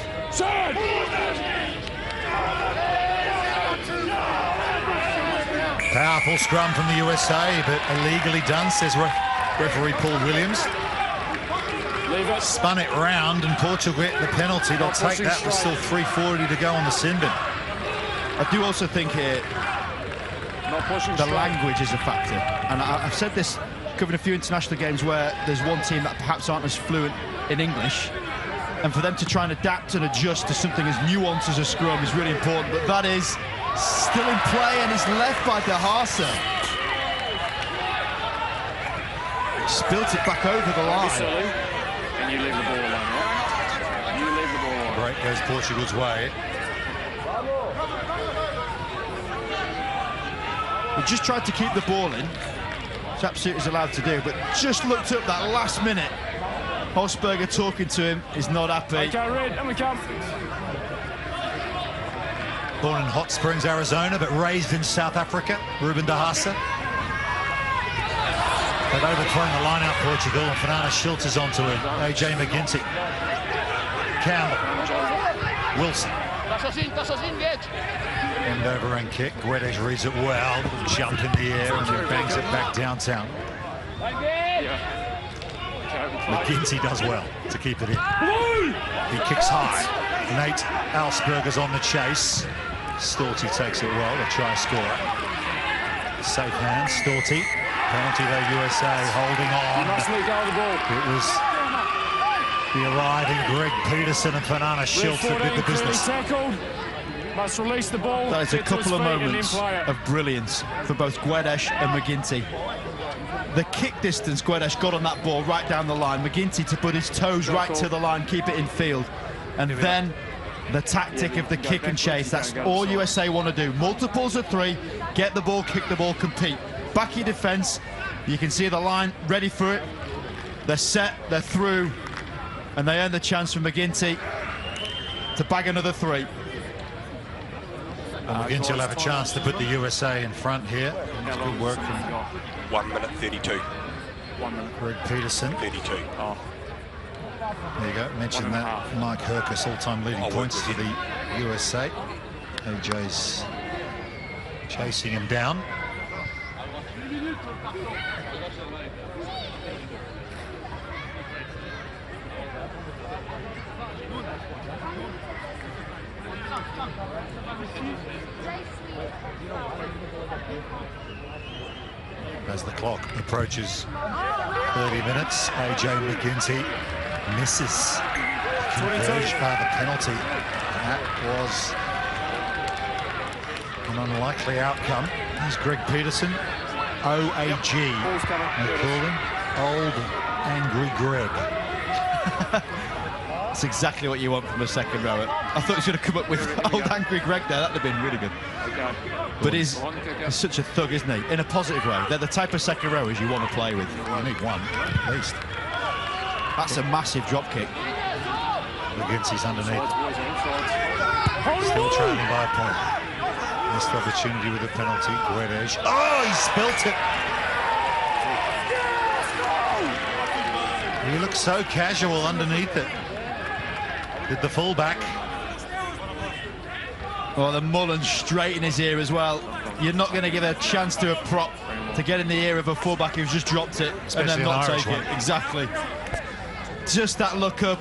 Powerful scrum from the USA, but illegally done, says referee Paul Williams. Spun it round and Portugal get the penalty. They'll take that with still 3:40 to go on the sin bin. I do also think here Not pushing the straight. language is a factor. And I've said this, covering a few international games where there's one team that perhaps aren't as fluent in English, and for them to try and adapt and adjust to something as nuanced as a scrum is really important. But that is still in play, and it's left by De Haase. Spilt it back over the line. And you leave the ball alone, right? You leave the ball alone. Break goes Portugal's way. He just tried to keep the ball in, which absolutely is allowed to do, but just looked up that last minute. Holzberger talking to him, is not happy. Okay, Red, and we come. Born in Hot Springs, Arizona, but raised in South Africa, Ruben De Haase. They've overthrown the line out, Portugal, and Fernando Schultz is onto him. AJ McGinty. Campbell. Wilson. End over end kick. Guedes reads it well. Jump in the air and then bangs it back downtown. McGinty does well to keep it in. He kicks high. Nate Alsberger's on the chase. Storty takes it well, the try scorer. Safe hands, Storty. Penalty though, USA holding on. Must let go of the ball. It was the arriving Greg Peterson and Fernando Schultz that did the business. Tackled. Must release the ball. That is a couple of moments of brilliance for both Guedes and McGinty. The kick distance Guedes got on that ball right down the line. McGinty to put his toes right to the line, keep it in field. And then the tactic of the kick and chase. That's all USA want to do. Multiples of three, get the ball, kick the ball, compete. Back your defence. You can see the line ready for it. They're set, they're through, and they earn the chance from McGinty to bag another three. And McGinty will have a chance to put the USA in front here. It's good work from 1 minute 32. 1 minute. Greg Peterson. 32. Oh, There you go. Mentioned that. Mike Herkus, all-time leading points for the USA. AJ's chasing him down. As the clock approaches 30 minutes, AJ McGinty misses the penalty. That was an unlikely outcome. There's Greg Peterson, OAG. They call him Old Angry Greg. That's exactly what you want from a second rower. I thought he was going to come up with Old Angry Greg there. That'd have been really good. But he's such a thug, isn't he? In a positive way. They're the type of second rowers you want to play with. You need one, at least. That's a massive drop kick. McGinty's underneath. Still trailing by a point. Missed opportunity with the penalty. Guedes. Oh, he spilt it. He looks so casual underneath it. Did the fullback. Well, the Mullen straight in his ear as well. You're not going to give a chance to a prop to get in the ear of a fullback who's just dropped it and then not take it. Exactly. Just that look up.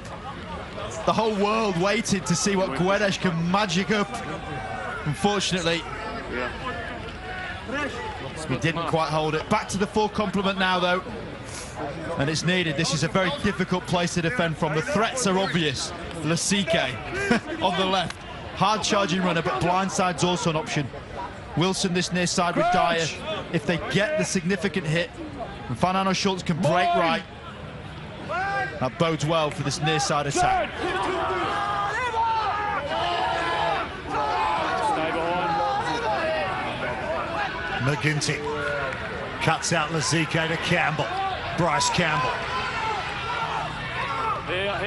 The whole world waited to see what Guedes can magic up. Unfortunately, he didn't quite hold it. Back to the full complement now, though. And it's needed. This is a very difficult place to defend from. The threats are obvious. Lasike on the left. Hard charging runner, but blindside's also an option. Wilson this near side with Dyer. If they get the significant hit, and Fernando Schultz can break right, that bodes well for this near side attack. McGinty cuts out Lasike to Campbell. Bryce Campbell.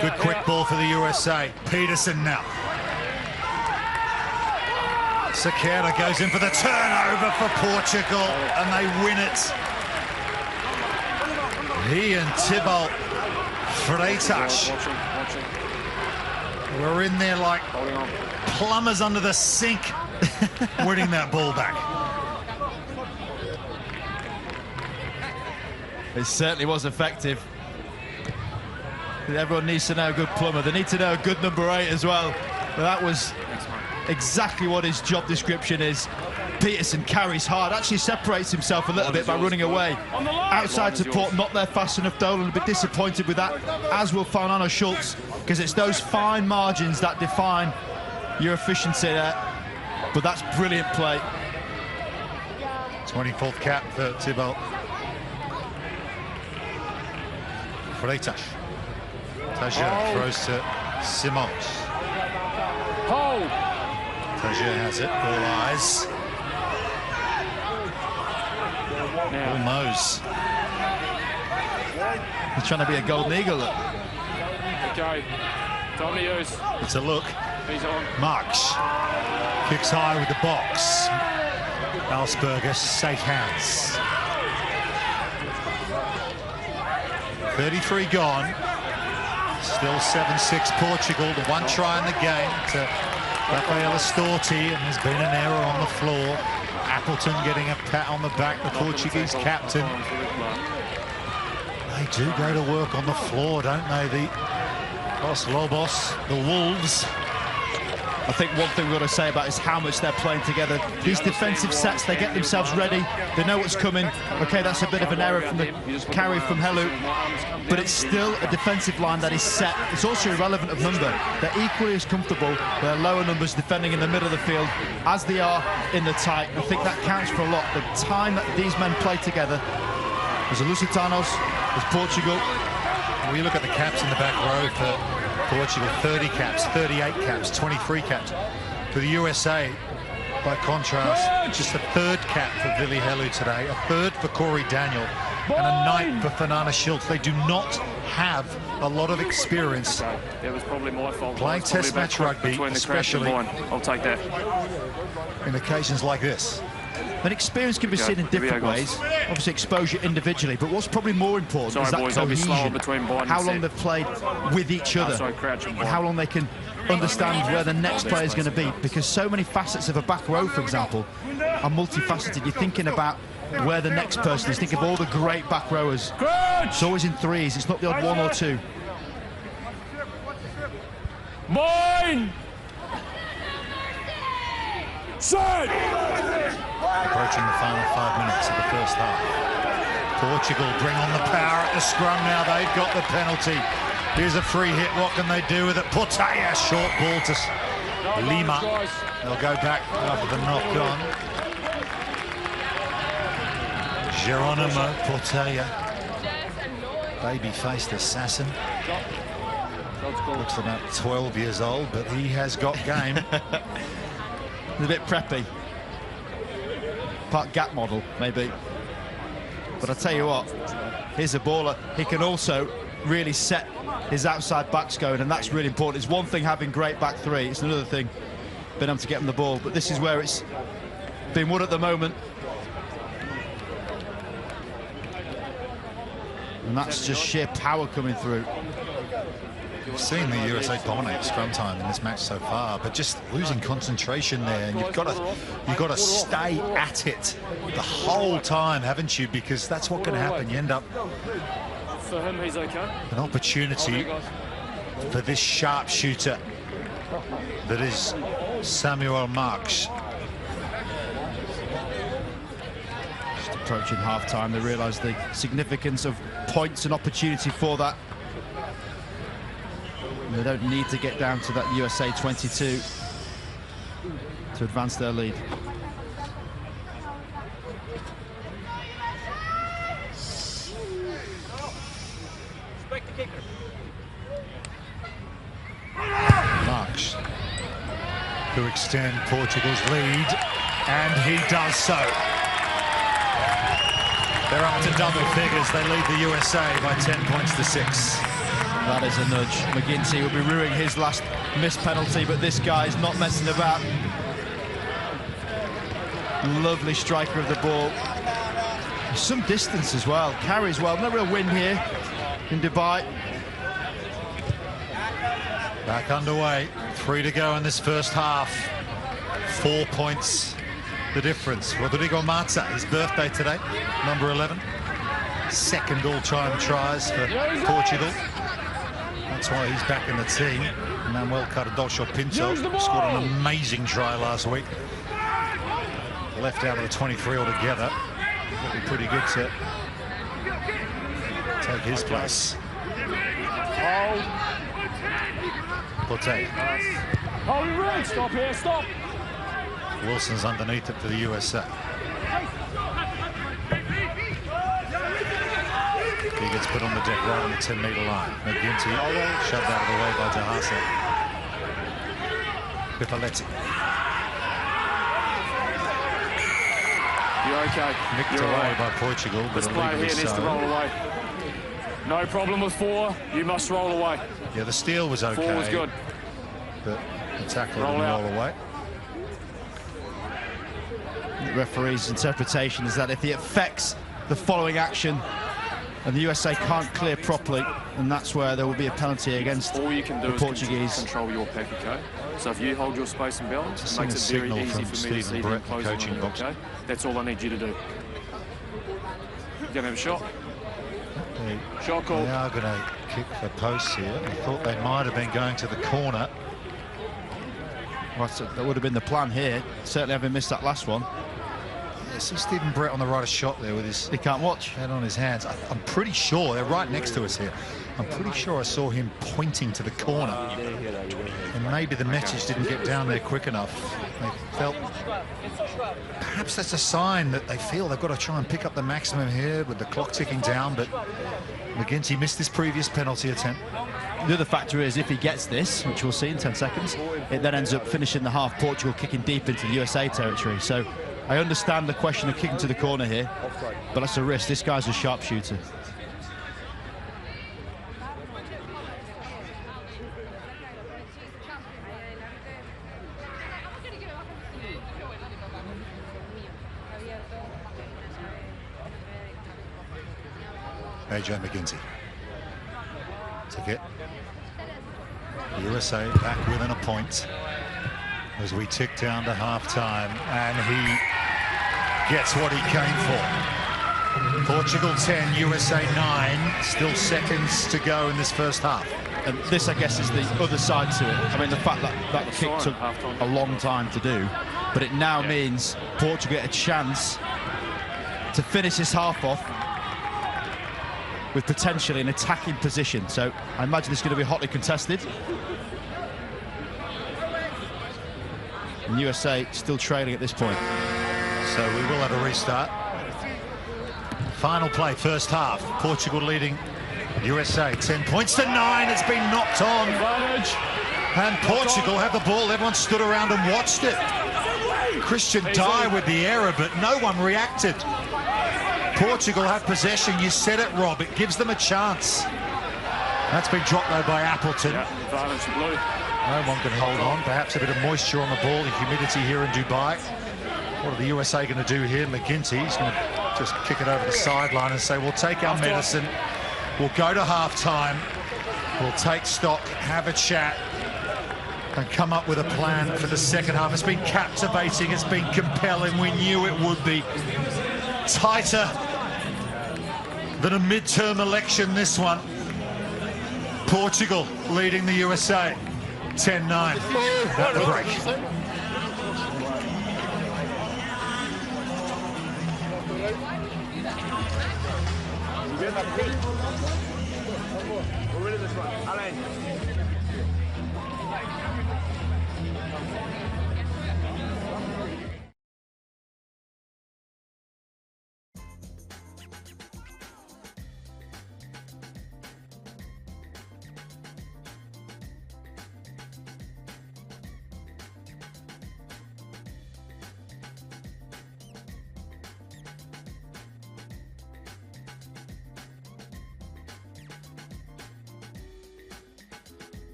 Good quick ball for the USA. Peterson now. Sequeira goes in for the turnover for Portugal, and they win it. He and Thibaut Freitas were in there like plumbers under the sink, winning that ball back. It certainly was effective. Everyone needs to know a good plumber. They need to know a good number 8 as well. But that was exactly what his job description is. Peterson carries hard, actually separates himself a little bit by running away. Outside support, not there fast enough. Dolan a bit disappointed with that, as will Fernando Schultz, because it's those fine margins that define your efficiency there. But that's brilliant play. 24th cap for Thibault. Freitas. Tajir throws to Simons. Hold. Tajir has it, all eyes. All nose. He's trying to be a golden eagle. Okay. Time to use. It's a look. He's on. Marks kicks high with the box. Alsberger, safe hands. 33 gone. Still 7-6 Portugal. The one try in the game to Rafael Astorti, and there's been an error on the floor. Appleton getting a pat on the back, the Portuguese captain. They do go to work on the floor, don't they? The Los Lobos, the Wolves. I think one thing we've got to say about is how much they're playing together. These defensive sets, they get themselves ready. They know what's coming. Okay, that's a bit of an error from the carry from Helu, but it's still a defensive line that is set. It's also irrelevant of number. They're equally as comfortable. They're lower numbers defending in the middle of the field as they are in the tight. I think that counts for a lot. The time that these men play together, there's the Lusitanos, there's Portugal. Well, you look at the caps in the back row for Portugal, 30 caps, 38 caps, 23 caps. For the USA, by contrast, just a third cap for Billy Helu today, a third for Corey Daniel, and a ninth for Fernando Schultz. They do not have a lot of experience. It was probably my fault. Playing test match rugby, especially I'll take that. in occasions like this. And experience can be seen in different ways. Obviously, exposure individually, but what's probably more important is that boys, I'll be slower cohesion. between Biden How and long Sid. they've played with each other, Crouch and and how long they can understand where the next player is going to be. Because so many facets of a back row, for example, are multifaceted. You're thinking about where the next person is. Think of all the great back rowers. It's always in threes. It's not the odd one or two. Mine! Set! Approaching the final 5 minutes of the first half. Portugal bring on the power at the scrum now. They've got the penalty. Here's a free hit. What can they do with it? Portaya, short ball to Lima. They'll go back after the knock on. Geronimo Portaya. Baby-faced assassin. Looks about 12 years old, but he has got game. A bit preppy. Part gap model, maybe. But I tell you what, here's a baller. He can also really set his outside backs going, and that's really important. It's one thing having great back three, it's another thing being able to get him the ball. But this is where it's been won at the moment. And that's just sheer power coming through. We've seen the USA dominate scrum time in this match so far, but just losing concentration there, and you've got to stay at it the whole time, haven't you? Because that's what can happen. You end up For him, he's okay. an opportunity for this sharpshooter that is Samuel Marks. Just approaching half-time, they realise the significance of points and opportunity for that. They don't need to get down to that USA 22 to advance their lead. Marks to extend Portugal's lead, and he does so. They're up to double figures. They lead the USA by 10 points to 6. That is a nudge. McGinty will be ruining his last missed penalty, but this guy's not messing about. Lovely striker of the ball. Some distance as well. Carries well. No real win here in Dubai. Back underway. 3 to go in this first half. 4 points the difference. Rodrigo Marta, his birthday today, number 11. Second all-time tries for Portugal. That's why he's back in the team. Manuel Cardoso Pinto scored an amazing try last week. left out of the 23 altogether. That'd be pretty good to take his place. Hold. Porte. Hold your ring. Stop here. Stop. Wilson's underneath it for the USA. He gets put on the deck right on the 10-metre line. McGinty shoved out of the way by Tahasa. Pipaletti. You're okay. Nicked You're away right. by Portugal, but This player here illegally needs to roll so. away. No problem with 4. You must roll away. Yeah, the steal was okay. 4 was good. But the tackle Roll didn't out. roll away. The referee's interpretation is that if it affects the following action and the USA can't clear properly, and that's where there will be a penalty against All you can do the is Portuguese. control your pack, okay? So if you hold your space and balance, it makes Seen it a very signal easy from for me to Stephen see Brett, them the closing coaching on you, box. okay? That's all I need you to do. You gonna have a shot? Shot call. They are going to kick the posts here. I thought they might have been going to the corner. Well, that would have been the plan here. Certainly having missed that last one. Yeah, see Stephen Brett on the right of shot there with his He can't watch. head on his hands. I'm pretty sure they're right next to us here. I'm pretty sure I saw him pointing to the corner. And maybe the message didn't get down there quick enough. They felt perhaps that's a sign that they feel they've got to try and pick up the maximum here with the clock ticking down. But McGinty missed his previous penalty attempt. The other factor is if he gets this, which we'll see in 10 seconds, it then ends up finishing the half, Portugal kicking deep into the USA territory. So I understand the question of kicking to the corner here, but that's a risk. This guy's a sharpshooter. AJ McGinty took it. USA back within a point as we tick down to half-time, and he gets what he came for. Portugal 10, USA 9, still seconds to go in this first half. And this, I guess, is the other side to it. I mean, the fact that that kick took a long time to do, but it now means Portugal get a chance to finish this half off with potentially an attacking position. So I imagine it's going to be hotly contested. And USA still trailing at this point. So we will have a restart. Final play, first half. Portugal leading USA 10 points to 9. It's been knocked on. Advantage. And Portugal had the ball. Everyone stood around and watched it. Christian Dye with the error, but no one reacted. Portugal had possession. You said it, Rob. It gives them a chance. That's been dropped, though, by Appleton. Yeah, advantage to blue. No one can hold on. Perhaps a bit of moisture on the ball, the humidity here in Dubai. What are the USA going to do here? McGinty's going to just kick it over the sideline and say, we'll take our medicine. We'll go to half-time. We'll take stock, have a chat, and come up with a plan for the second half. It's been captivating. It's been compelling. We knew it would be. Tighter than a midterm election, this one. Portugal leading the USA 10-9 at the break.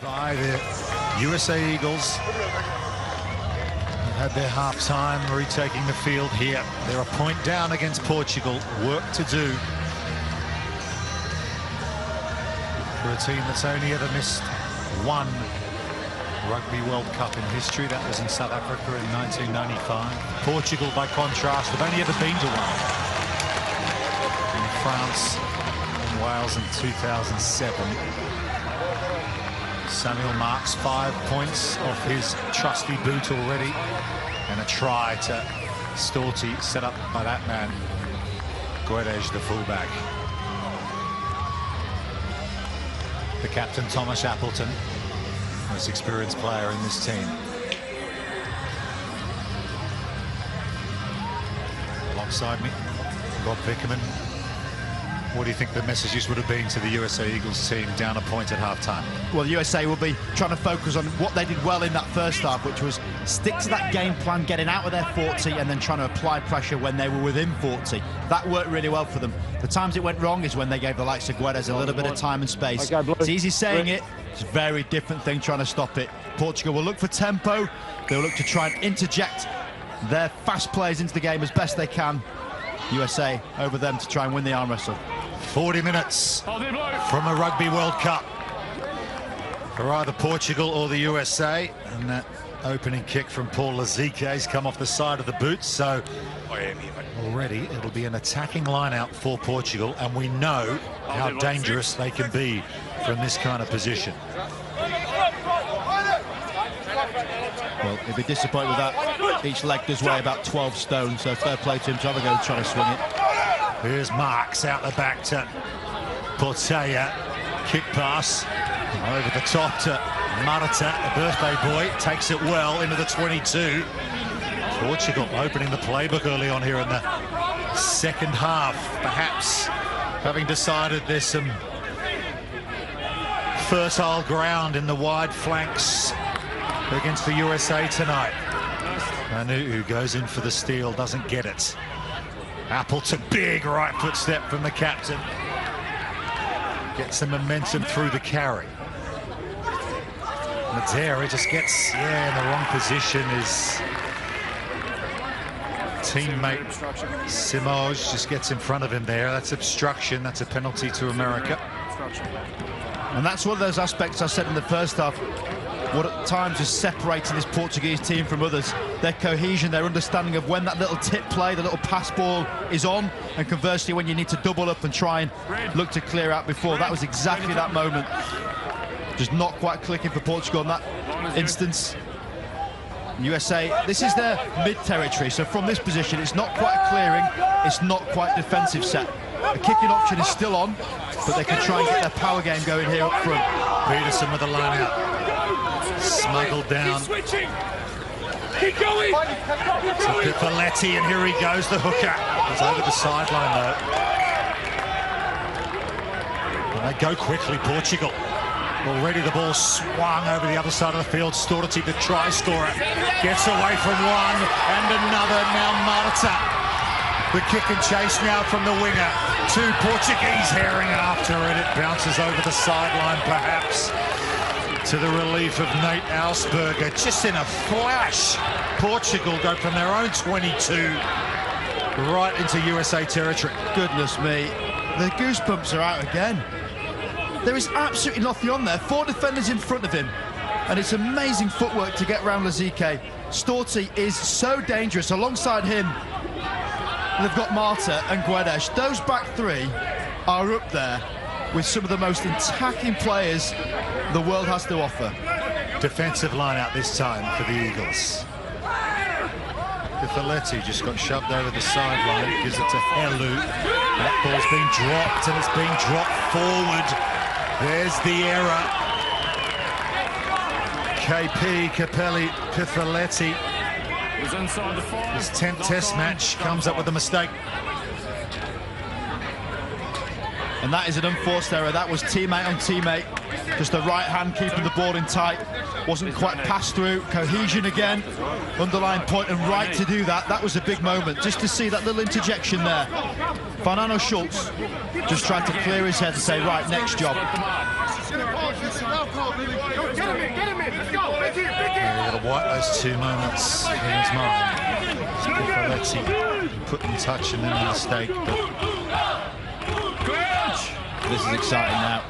By the USA Eagles. Had their half-time, retaking the field here. They're a point down against Portugal. Work to do for a team that's only ever missed one Rugby World Cup in history. That was in South Africa in 1995. Portugal, by contrast, have only ever been to one. In France and Wales in 2007. Samuel marks 5 points off his trusty boot already, and a try to Storti set up by that man, Guedes, the fullback. The captain, Thomas Appleton, most experienced player in this team. Alongside me, Rob Vickerman. What do you think the messages would have been to the USA Eagles team down a point at half-time? Well, the USA will be trying to focus on what they did well in that first half, which was stick to that game plan, getting out of their 40 and then trying to apply pressure when they were within 40. That worked really well for them. The times it went wrong is when they gave the likes of Guedes a little bit of time and space. It's easy saying it, it's a very different thing trying to stop it. Portugal will look for tempo, they'll look to try and interject their fast players into the game as best they can. USA over them to try and win the arm wrestle. 40 minutes from a Rugby World Cup for either Portugal or the USA, and that opening kick from Paul Lazique has come off the side of the boot, so already it'll be an attacking line-out for Portugal, and we know how dangerous they can be from this kind of position. Well, he'd be disappointed with that. Each leg does weigh about 12 stone, so fair play to him to have a go trying to swing it. Here's Marks out the back to Portella. Kick pass over the top to Marata, the birthday boy. Takes it well into the 22. Portugal opening the playbook early on here in the second half. Perhaps having decided there's some fertile ground in the wide flanks against the USA tonight. Manu, who goes in for the steal, doesn't get it. Appleton, big right foot step from the captain. Gets some momentum through the carry. Madeira just gets, in the wrong position. His teammate Simões just gets in front of him there. That's obstruction. That's a penalty to America. And that's one of those aspects I said in the first half. What at times is separating this Portuguese team from others, their cohesion, their understanding of when that little tip play, the little pass ball is on, and conversely when you need to double up and try and look to clear out before. That was exactly that moment. Just not quite clicking for Portugal in that instance. USA, this is their mid-territory, so from this position it's not quite clearing, it's not quite defensive set. The kicking option is still on, but they can try and get their power game going here up front. Peterson with the line out. Smuggled down to Pipoletti, and here he goes, the hooker. It's over the sideline though. And they go quickly, Portugal. Already the ball swung over the other side of the field. Storti, the try scorer, gets away from one and another. Now Marata. The kick and chase now from the winger. Two Portuguese herring after it. It bounces over the sideline, perhaps to the relief of Nate Augsburger. Just in a flash, Portugal go from their own 22 right into USA territory. Goodness me, the goosebumps are out again. There is absolutely nothing on there. 4 defenders in front of him, and it's amazing footwork to get around Lazique. Storti is so dangerous. Alongside him, they've got Marta and Guedes. Those back three are up there with some of the most attacking players the world has to offer. Defensive line out this time for the Eagles. Pipoletti just got shoved over the sideline, gives it to Helu. That ball's been dropped, and it's being dropped forward. There's the error. KP, Capelli, Pipoletti. His 10th test match comes up with a mistake. And that is an unforced error. That was teammate on teammate. Just the right hand keeping the ball in tight. Wasn't quite passed through. Cohesion again. Underlying point and right to do that. That was a big moment. Just to see that little interjection there. Fernando Schultz just tried to clear his head and say, right, next job. Yeah, you've got to wipe those 2 moments in his mind. He put in touch and then a mistake. This is exciting now.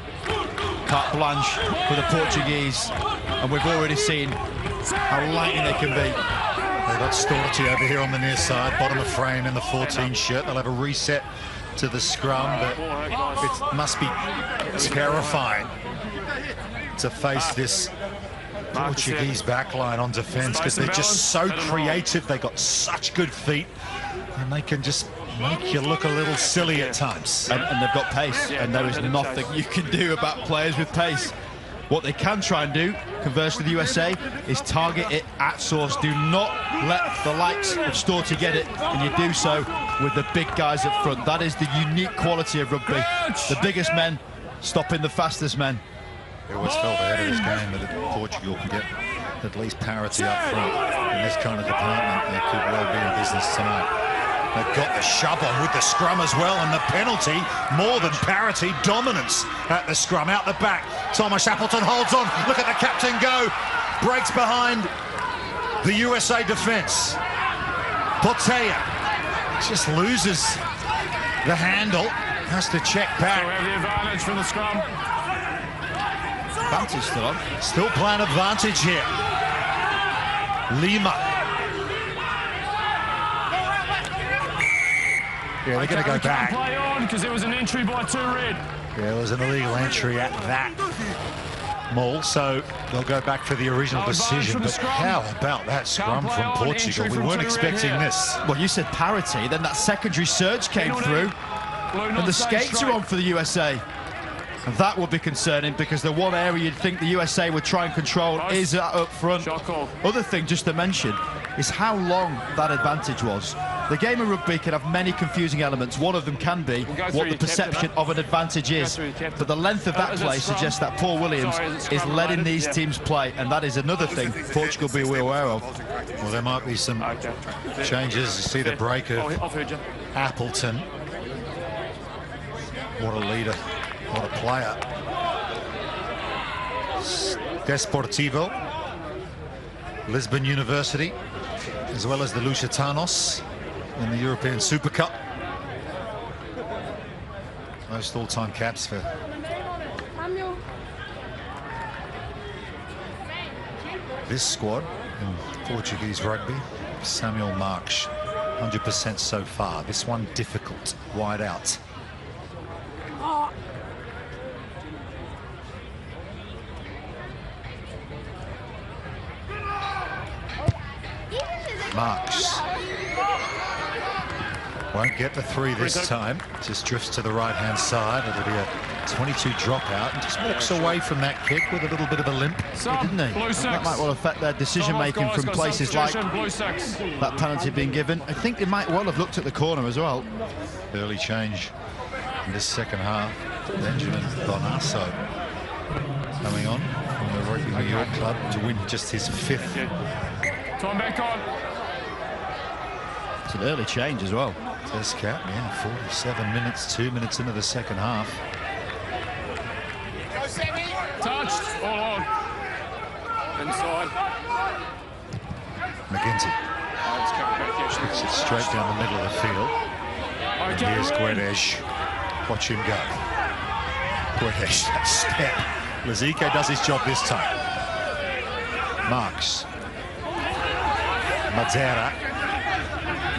Carte blanche for the Portuguese, and we've already seen how lightning they can be. They've got Storti over here on the near side, bottom of frame in the 14 shirt. They'll have a reset to the scrum, but it must be terrifying to face this Portuguese backline on defence, because they're just so creative. They've got such good feet, and they can just make you look a little silly at times. And they've got pace, and there is nothing you can do about players with pace. What they can try and do, conversely, the USA, is target it at source. Do not let the likes of Storti get it, and you do so with the big guys up front. That is the unique quality of rugby. The biggest men stopping the fastest men. They always felt ahead of this game that Portugal can get at least parity up front. In this kind of department, they could well be in business tonight. They've got the shove on with the scrum as well, and the penalty, more than parity, dominance at the scrum. Out the back, Thomas Appleton holds on. Look at the captain go. Breaks behind the USA defence. Portella just loses the handle. Has to check back. So we have the advantage from the scrum. Advantage still on. Still playing advantage here. Lima. Yeah, they're going to go back. Play on because there was an entry by 2 red. Yeah, there was an illegal entry at that maul, so they'll go back for the original decision. But how about that scrum from Portugal? We weren't expecting this. Well, you said parity, then that secondary surge came through, and the skates are on for the USA. And that would be concerning, because the one area you'd think the USA would try and control is up front. Other thing just to mention is how long that advantage was. The game of rugby can have many confusing elements. One of them can be what the perception of an advantage is. But the length of that play suggests that Paul Williams is letting these teams play, and that is another thing Portugal will be aware of. Well, there might be some changes. You see the break of Appleton. What a leader. What a player. Desportivo, Lisbon University, as well as the Lusitanos in the European Super Cup. Most all-time caps for this squad in Portuguese rugby. Samuel Marques, 100% so far. This one difficult, wide out. Marques won't get the 3 this time. Just drifts to the right-hand side. It'll be a 22 dropout, and just walks away from that kick with a little bit of a limp, didn't he? That might well affect their decision-making from places like that penalty being given. I think they might well have looked at the corner as well. Early change in this second half. Benjamin Bonasso coming on from the Rugby New York club to win just his 5th. Time back on. It's an early change as well. Test cap, yeah, 47 minutes, 2 minutes into the second half. Touched, all on. Inside. McGinty. Puts it straight down the middle of the field. And here's Guedes. Watch him go. Guedes, that step. Lazique does his job this time. Marques. Madeira,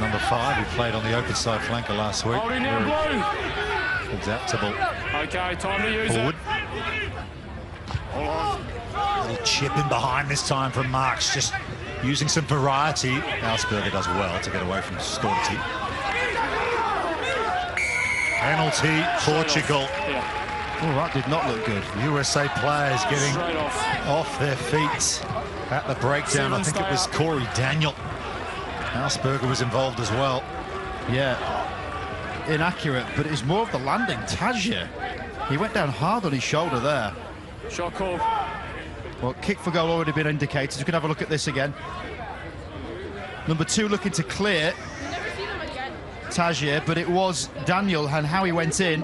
number 5, who played on the open side flanker last week. Holding down blue. Adaptable. Okay, time to use forward. it. Hold on. Little chip in behind this time from Marques, just using some variety. Ausberger does well to get away from Storti. Penalty, Portugal. Oh, that did not look good. USA players getting off their feet at the breakdown. I think it was Corey Daniel. Ausberger was involved as well. Yeah, inaccurate, but it's more of the landing. Tajir, he went down hard on his shoulder there. Shot call. Well, kick for goal already been indicated. You can have a look at this again. Number 2 looking to clear Tajir, but it was Daniel, and how he went in,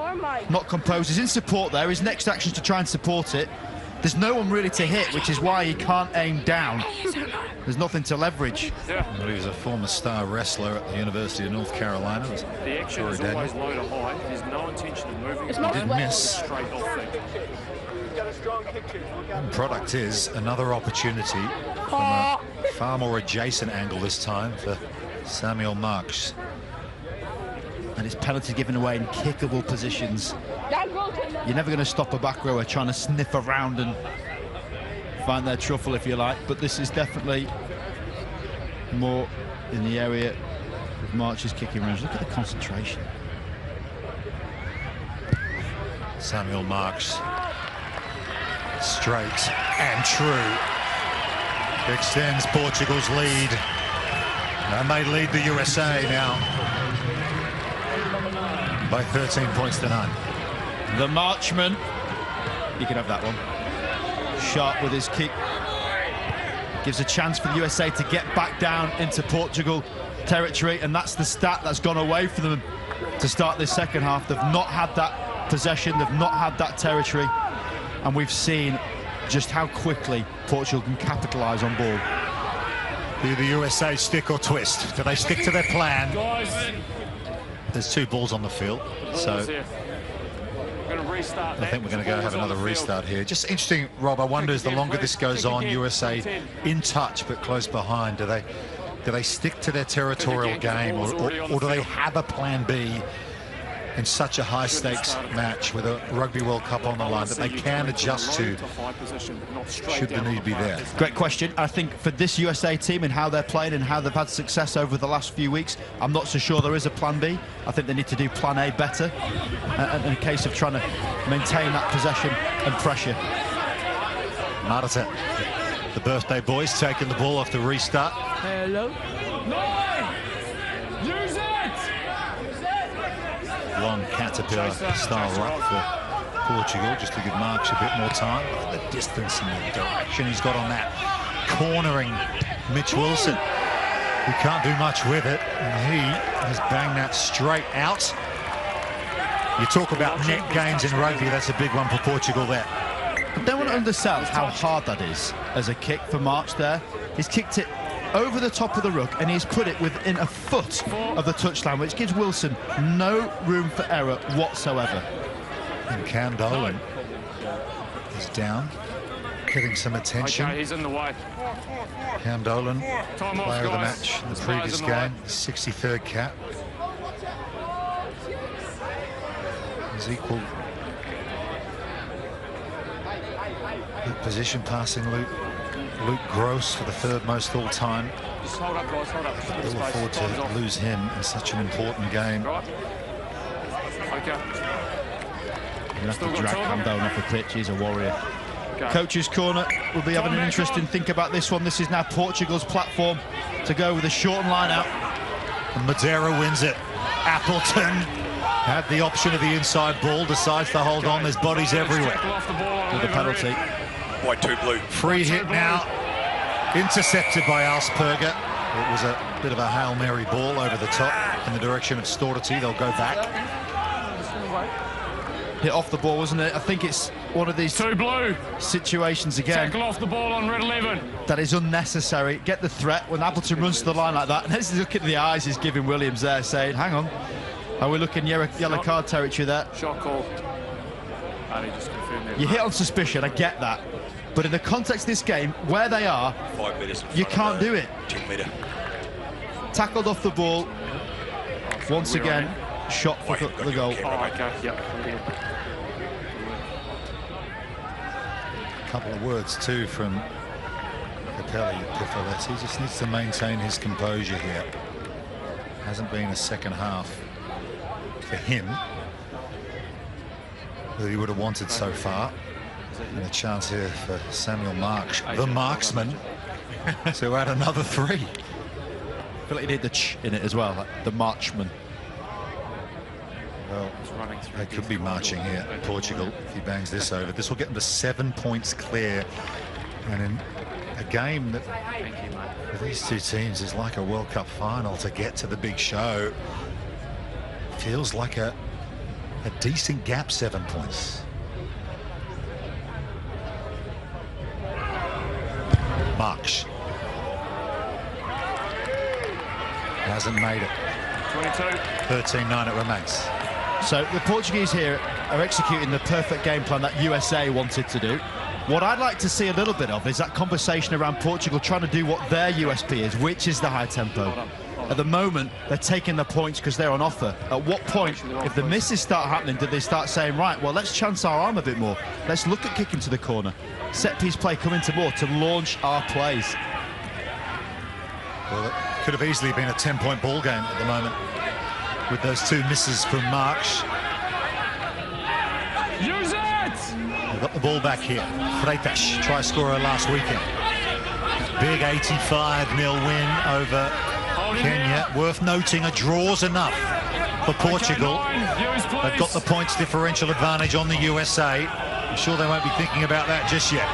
not composed. He's in support there. His next action is to try and support it. There's no one really to hit, which is why he can't aim down. There's nothing to leverage. Well, he was a former star wrestler at the University of North Carolina. The action is always low to high. There's no intention of moving. He did miss. Straight off thing. And product is another opportunity from a far more adjacent angle this time for Samuel Marks. And it's penalty given away in kickable positions. You're never going to stop a back rower trying to sniff around and find their truffle, if you like, but this is definitely more in the area of March's kicking range. Look at the concentration. Samuel Marks, straight and true, extends Portugal's lead, and they lead the USA now by 13 points to 9. The Marchman, you can have that one. Sharp with his kick. Gives a chance for the USA to get back down into Portugal territory, and that's the stat that's gone away for them to start this second half. They've not had that possession, they've not had that territory, and we've seen just how quickly Portugal can capitalise on ball. Do the USA stick or twist? Do they stick to their plan? There's 2 balls on the field, so I think we're going to go have another restart here. Just interesting, Rob, I wonder as the longer this goes on, USA in touch but close behind, do they stick to their territorial game, or do they have a plan B in such a high-stakes match with a Rugby World Cup on the line that they can adjust to should the need be there? Great question. I think for this USA team and how they're playing and how they've had success over the last few weeks, I'm not so sure there is a plan B. I think they need to do plan A better in a case of trying to maintain that possession and pressure. Marta, the birthday boys, taking the ball off the restart. Hello. No! Use it! Long caterpillar style ruck for Portugal, just to give Marks a bit more time. The distance and the direction he's got on that, cornering Mitch Wilson, who can't do much with it, and he has banged that straight out. You talk about net gains in rugby, that's a big one for Portugal there. I don't want to undersell how hard that is as a kick for March there. He's kicked it over the top of the ruck and he's put it within a foot of the touchline, which gives Wilson no room for error whatsoever. And Cam Dolan is down, getting some attention. Okay, he's in the way. Cam Dolan, player of the match in the previous game, 63rd cap. He's equal position passing Luke Gross for the 3rd most all time. Just hold up, guys, hold up. They'll afford to lose him in such an important game. Right. Okay. You have to drag Cam Dolan off the pitch. He's a warrior. Okay. Coach's corner will be having an interesting think about this one. This is now Portugal's platform to go with a shortened line out. And Madeira wins it. Appleton had the option of the inside ball, decides to hold on. There's bodies everywhere. With a penalty. White 2 blue. Free hit now, intercepted by Alsperger. It was a bit of a Hail Mary ball over the top in the direction of Stortity. They'll go back. Hit off the ball, wasn't it? I think it's one of these 2 blue situations again. Tackle off the ball on red 11. That is unnecessary. Get the threat when Appleton runs to the line like that. And let's look at the eyes he's giving Williams there, saying, hang on, are we looking yellow card territory there? Shot call. And he just confirmed it. You hit on suspicion, I get that. But in the context of this game, where they are, 5 metres. you can't do it. 10 metre. Tackled off the ball. Once again, shot for the goal. Oh, okay, yep. A couple of words too from Capelli. Pifoletti just needs to maintain his composure here. Hasn't been a second half for him that he would have wanted so far. And a chance here for Samuel Marks, the marksman, to add another 3. I feel like he did the ch in it as well, like the marchman. Well, they could be marching here at Portugal if he bangs this over. This will get them to 7 points clear. And in a game that for these 2 teams is like a World Cup final, to get to the big show feels like a decent gap. 7 points. Marques. Hasn't made it. 22. 13-9 it remains. So the Portuguese here are executing the perfect game plan that USA wanted to do. What I'd like to see a little bit of is that conversation around Portugal trying to do what their USP is, which is the high tempo. At the moment, they're taking the points because they're on offer. At what point, if the misses start happening, do they start saying, right, well, let's chance our arm a bit more. Let's look at kicking to the corner. Set-piece play coming to more to launch our plays. Well, it could have easily been a 10-point ball game at the moment with those two misses from Marques. Use it! They've got the ball back here. Freitas, try scorer last weekend. Big 85-0 win over Kenya. Worth noting, a draw's enough for Portugal. They've got the points differential advantage on the USA. I'm sure they won't be thinking about that just yet.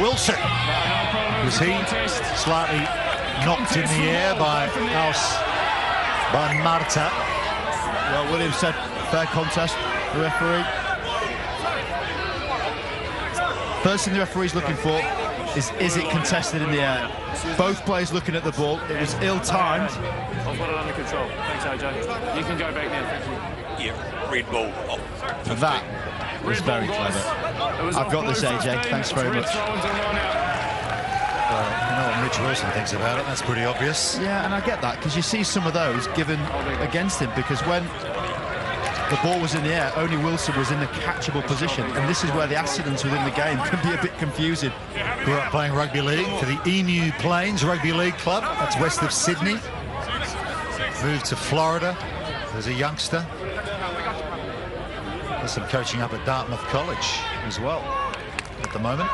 Wilson, was he slightly knocked in the air by Marta? Well, Williams said fair contest. The referee. First thing the referee's looking for is it contested in the air? Both players looking at the ball. It was ill-timed. I've got it under control. Thanks, AJ. You can go back now. Thank you. Yeah, red ball. That was very clever. I've got this, AJ. Thanks very much. Well, you know what Mitch Wilson thinks about it. That's pretty obvious. Yeah, and I get that, because you see some of those given against him, because when the ball was in the air, only Wilson was in the catchable position, and this is where the accidents within the game can be a bit confusing. Grew up playing rugby league for the Emu Plains Rugby League Club. That's west of Sydney. Moved to Florida as a youngster. There's some coaching up at Dartmouth College as well at the moment.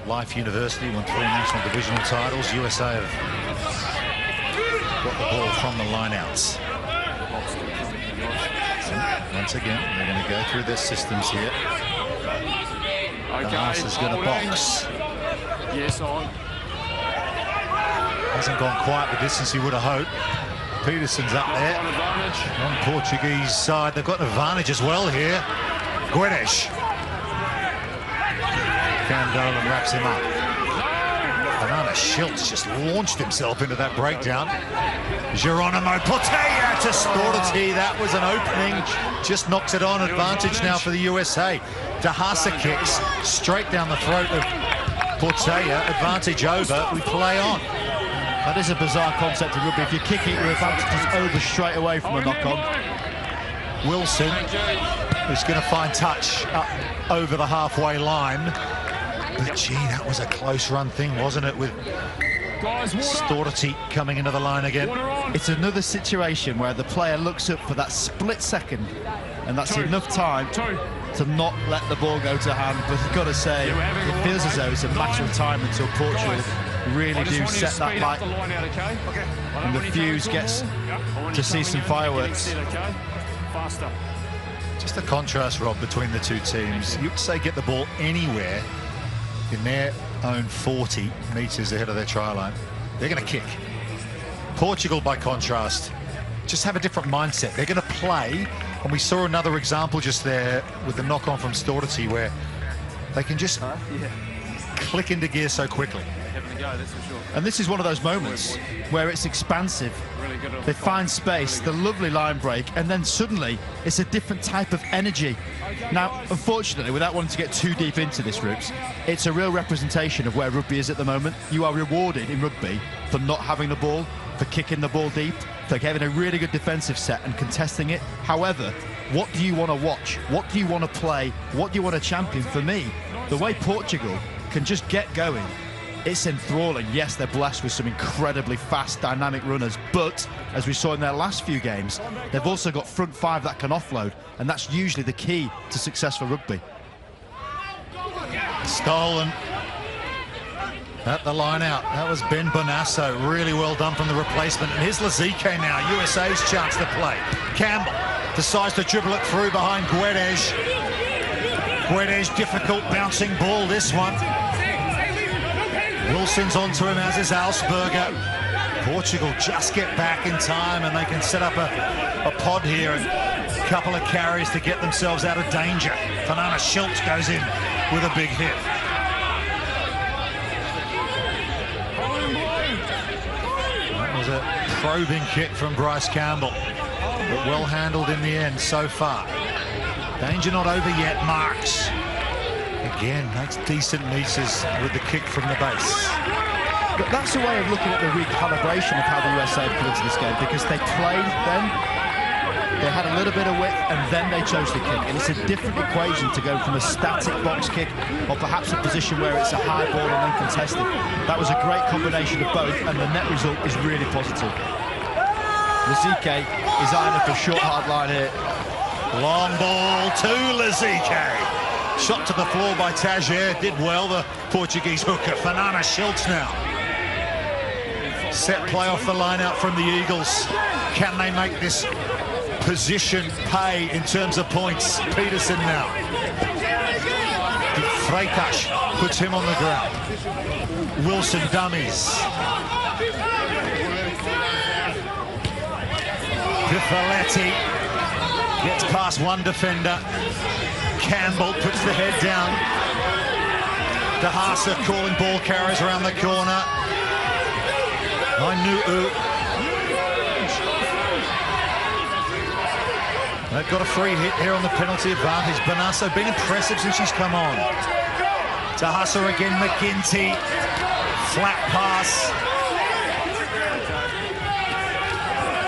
Life University won 3 national divisional titles. USA have got the ball from the lineouts. Once again, they're going to go through their systems here. Haas is going to box. Yes, on. Hasn't gone quite the distance he would have hoped. Peterson's up there. On Portuguese side, they've got an advantage as well here. Guedes. Candolan wraps him up. Banana Schultz just launched himself into that breakdown. Geronimo Portella to Storti. That was an opening. Just knocks it on. Advantage now for the USA. Dahasa kicks straight down the throat of Portella. Advantage over. We play on. That is a bizarre concept in rugby. If you kick it, your advantage is over straight away from a knock-on. Wilson is going to find touch up over the halfway line. But gee, that was a close run thing, wasn't it, with Storti coming into the line again. It's another situation where the player looks up for that split second, and that's enough time to not let the ball go to hand. But I've got to say, it feels as though it's a matter of time until Portugal really do set that light, and the fuse gets to see some fireworks. Just a contrast, Rob, between the two teams. You'd say get the ball anywhere in their own 40 metres ahead of their try line, they're going to kick. Portugal, by contrast, just have a different mindset. They're going to play, and we saw another example just there with the knock-on from Storti, where they can just click into gear so quickly. And this is one of those moments where it's expansive. They find space, the lovely line break, and then suddenly it's a different type of energy. Now, unfortunately, without wanting to get too deep into this, Roops, it's a real representation of where rugby is at the moment. You are rewarded in rugby for not having the ball, for kicking the ball deep, for having a really good defensive set and contesting it. However, what do you want to watch? What do you want to play? What do you want to champion? For me, the way Portugal can just get going, it's enthralling. Yes, they're blessed with some incredibly fast, dynamic runners, but as we saw in their last few games, they've also got front five that can offload, and that's usually the key to successful rugby. Stolen at the line out. That was Ben Bonasso. Really well done from the replacement. And here's Lazike now. USA's chance to play. Campbell decides to dribble it through behind Guedes. Guedes, difficult bouncing ball, this one. Wilson's onto him, as is Alsberger. Portugal just get back in time, and they can set up a pod here and a couple of carries to get themselves out of danger. Banana Schultz goes in with a big hit. Probing kick from Bryce Campbell, but well handled in the end so far. Danger not over yet. Marks again makes decent meters with the kick from the base. But that's a way of looking at the recalibration of how the USA put into this game, because they played then, they had a little bit of width, and then they chose the kick. And it's a different equation to go from a static box kick or perhaps a position where it's a high ball and uncontested. That was a great combination of both, and the net result is really positive. Lazike is eyeing up a short hard line here. Long ball to Lazike. Shot to the floor by Tajer. Did well, the Portuguese hooker. Fernanda Schultz now. Set play off the line out from the Eagles. Can they make this position pay in terms of points? Peterson now. Freitas puts him on the ground. Wilson dummies. Pifoletti gets past one defender. Campbell puts the head down. Dahasa calling ball carriers around the corner. Mainu'u. They've got a free hit here on the penalty advantage. Bonasso been impressive since she's come on. Dahasa again, McGinty. Flat pass.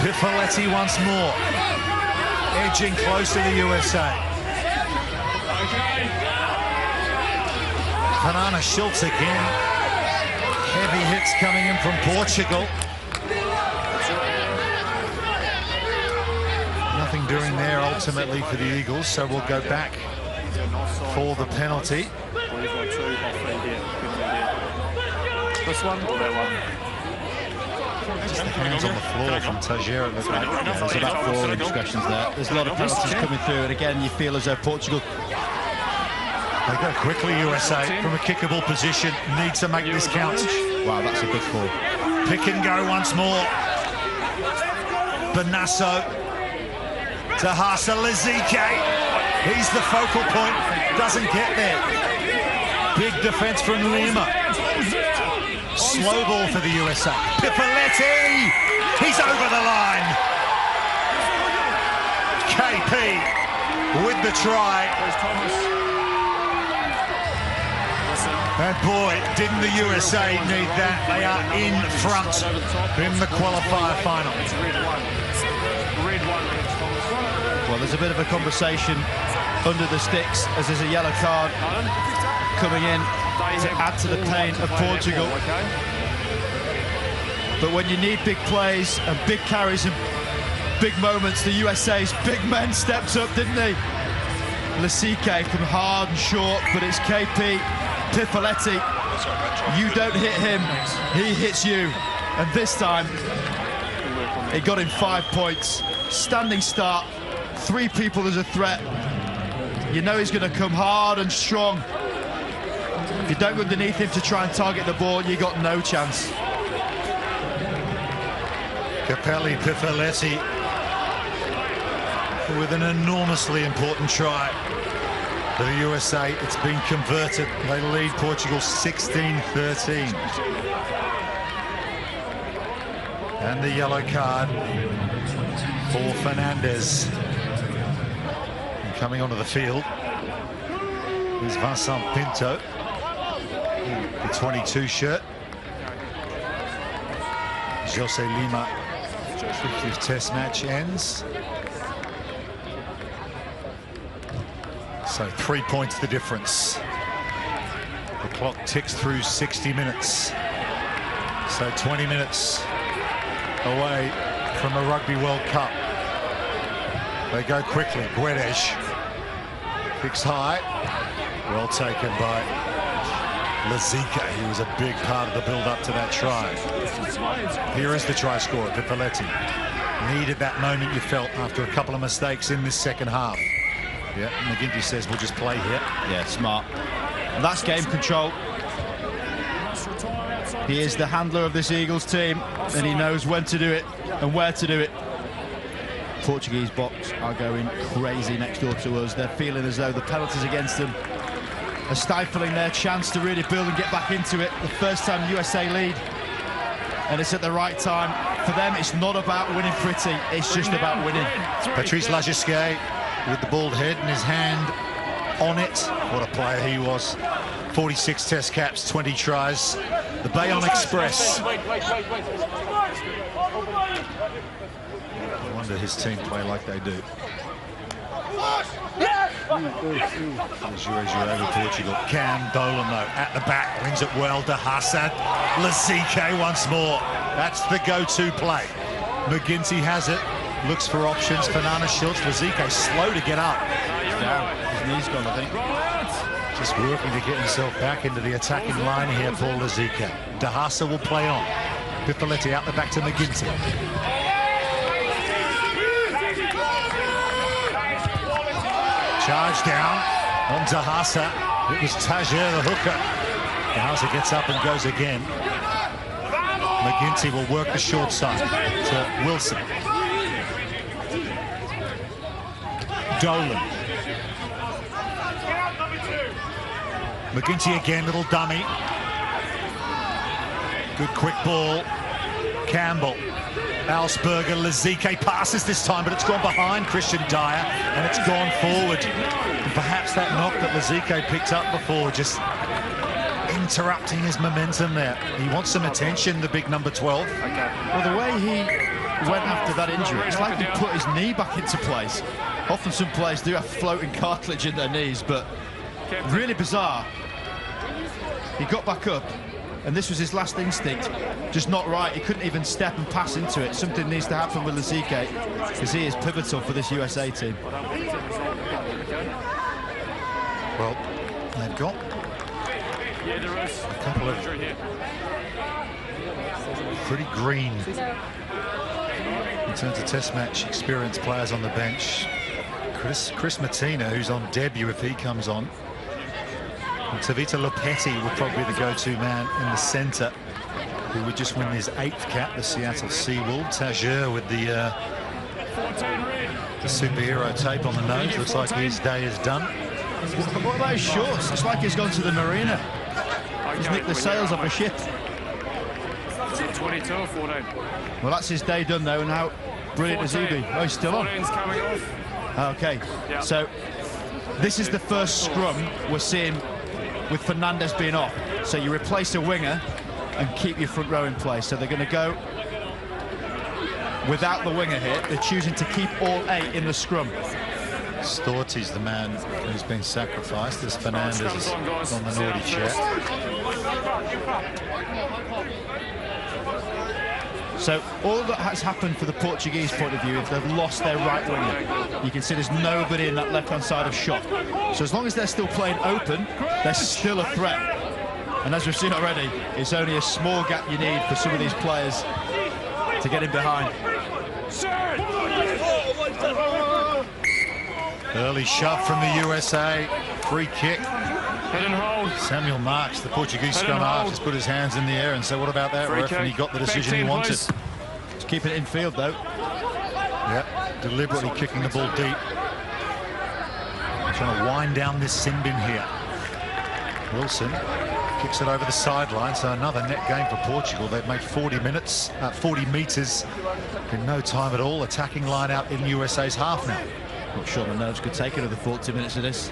Pifoletti once more. Edging close to the USA. Fernanda Schultz again. Heavy hits coming in from Portugal. Nothing doing there ultimately for the Eagles, so we'll go back for the penalty. This one or that one? Just the hands on the floor from Tajer, it looks like. Yeah, there's about 4 indiscretions there. There's a lot of penalties coming through, and again, you feel as though Portugal... They go quickly, USA, from a kickable position. Need to make this count. Wow, that's a good call. Pick and go once more. Bonasso. Dahasa Lazike. He's the focal point. Doesn't get there. Big defense from Lima. Slow ball for the USA. Pifoletti. He's over the line. KP with the try. And boy, didn't the USA need that. They are in front in the qualifier final. Well, there's a bit of a conversation under the sticks as there's a yellow card coming in to add to the pain of Portugal. But when you need big plays and big carries and big moments, the USA's big men stepped up, didn't they? Lazike from hard and short, but it's KP. Pifoletti, you don't hit him, he hits you. And this time, it got him 5 points. Standing start, 3 people as a threat. You know he's going to come hard and strong. If you don't go underneath him to try and target the ball, you got no chance. Capelli Pifoletti with an enormously important try. For the USA, it's been converted. They lead Portugal 16-13. And the yellow card for Fernandez. And coming onto the field is Vincent Pinto, the 22 shirt. Jose Lima, 50th test match ends. So 3 points the difference. The clock ticks through 60 minutes. So 20 minutes away from the Rugby World Cup. They go quickly. Guedes kicks high. Well taken by Lazike. He was a big part of the build-up to that try. Here is the try scorer, Pifoletti. Needed that moment, you felt, after a couple of mistakes in this second half. Yeah, McGinty says we'll just play here. Yeah, smart. And that's game control. He is the handler of this Eagles team, and he knows when to do it and where to do it. Portuguese box are going crazy next door to us. They're feeling as though the penalties against them are stifling their chance to really build and get back into it. The first time USA lead and it's at the right time. For them, it's not about winning pretty, it's just about winning. Patrice Lagisquet with the bald head and his hand on it. What a player he was. 46 test caps, 20 tries. The Bayonne Express. I wonder his team play like they do. Over Portugal. Cam Dolan, though, at the back, wins it well. De Hassad, Lazique once more. That's the go-to play. McGinty has it, looks for options. Fernandez Schultz, Lazique slow to get up. He's down. His knee's gone, I think. Just working to get himself back into the attacking line here, Paul Lazique. De Hassad will play on. Pifoletti out the back to McGinty. Charge down on De Hassad. It was Tajer, the hooker. De Hassad gets up and goes again. McGinty will work the short side to Wilson. Dolan. McGinty again, little dummy. Good quick ball. Campbell. Alsberger, Lazique passes this time, but it's gone behind Christian Dyer, and it's gone forward. And perhaps that knock that Lazique picked up before, just interrupting his momentum there. He wants some attention, the big number 12. Well, the way he went after that injury, it's like he put his knee back into place. Often some players do have floating cartilage in their knees, but really bizarre. He got back up, and this was his last instinct. Just not right. He couldn't even step and pass into it. Something needs to happen with Lazique, because he is pivotal for this USA team. Well, they've got a couple of pretty green in terms of test match experienced players on the bench. Chris Martina, who's on debut if he comes on. And Tavita Lopetti would probably be the go-to man in the centre, who would just win his 8th cap, the Seattle Seawolf. Tajer with the superhero tape on the nose. Looks like his day is done. What about his shorts? It's like he's gone to the marina. He's nicked the sails off a ship. Is it 22 or 14? Well, that's his day done, though, and how brilliant has he been? Oh, he's still on. 14's coming off. Okay, so this is the first scrum we're seeing with Fernandez being off. So you replace a winger and keep your front row in place. So they're going to go without the winger here. They're choosing to keep all 8 in the scrum. Storti's the man who's been sacrificed as Fernandez is on the naughty chair. So all that has happened for the Portuguese point of view is they've lost their right winger. You can see there's nobody in that left-hand side of shot. So as long as they're still playing open, they're still a threat. And as we've seen already, it's only a small gap you need for some of these players to get in behind. Early shove from the USA. Free kick. Head and hold. Samuel Marks, the Portuguese scrum half, just put his hands in the air and said, what about that, ref? And he got the decision he wanted. Just keeping it in field, though. Yep, deliberately kicking the ball deep. Trying to wind down this sin bin here. Wilson kicks it over the sideline, so another net gain for Portugal. They've made 40 metres in no time at all. Attacking line out in USA's half now. Not sure the nerves could take another 40 minutes of this.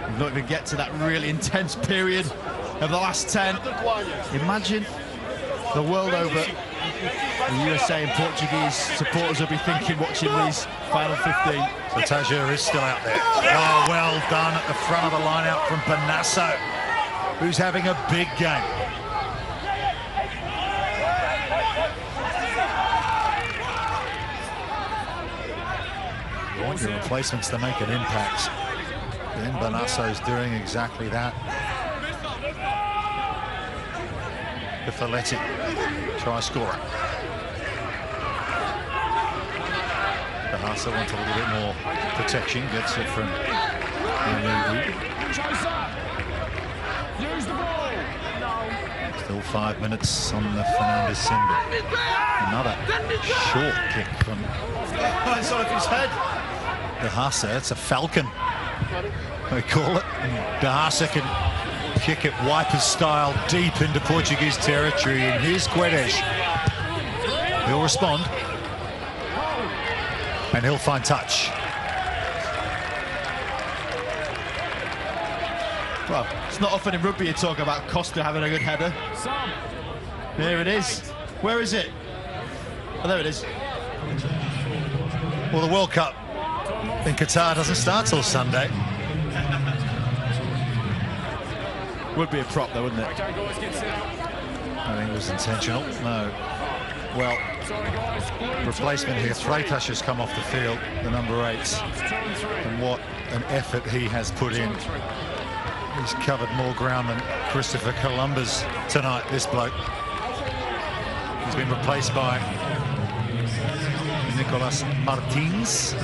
We've not even get to that really intense period of the last 10. Imagine the world over, the USA and Portuguese supporters will be thinking watching these final 15. So Tajer is still out there. Oh, well done at the front of the line out from Banasso, who's having a big game. You want your replacements to make an impact. Then Banasso's doing exactly that. Pifoletti, try scorer. De Hassad wants a little bit more protection, gets it from Still 5 minutes on the Fernandez symbol. Another short kick from It's on his head. De Hassad. It's a falcon, they call it. De Hassad can Kick it Wipers style deep into Portuguese territory, and here's Guedes. He'll respond, and he'll find touch. Well, it's not often in rugby you talk about Costa having a good header. Here it is. Where is it? Oh, there it is. Well, the World Cup in Qatar doesn't start till Sunday. Would be a prop though, wouldn't it? I think it was intentional. No. Well, replacement here. Freitas has come off the field, the number 8. And what an effort he has put in. He's covered more ground than Christopher Columbus tonight, this bloke. He's been replaced by Nicolas Martins.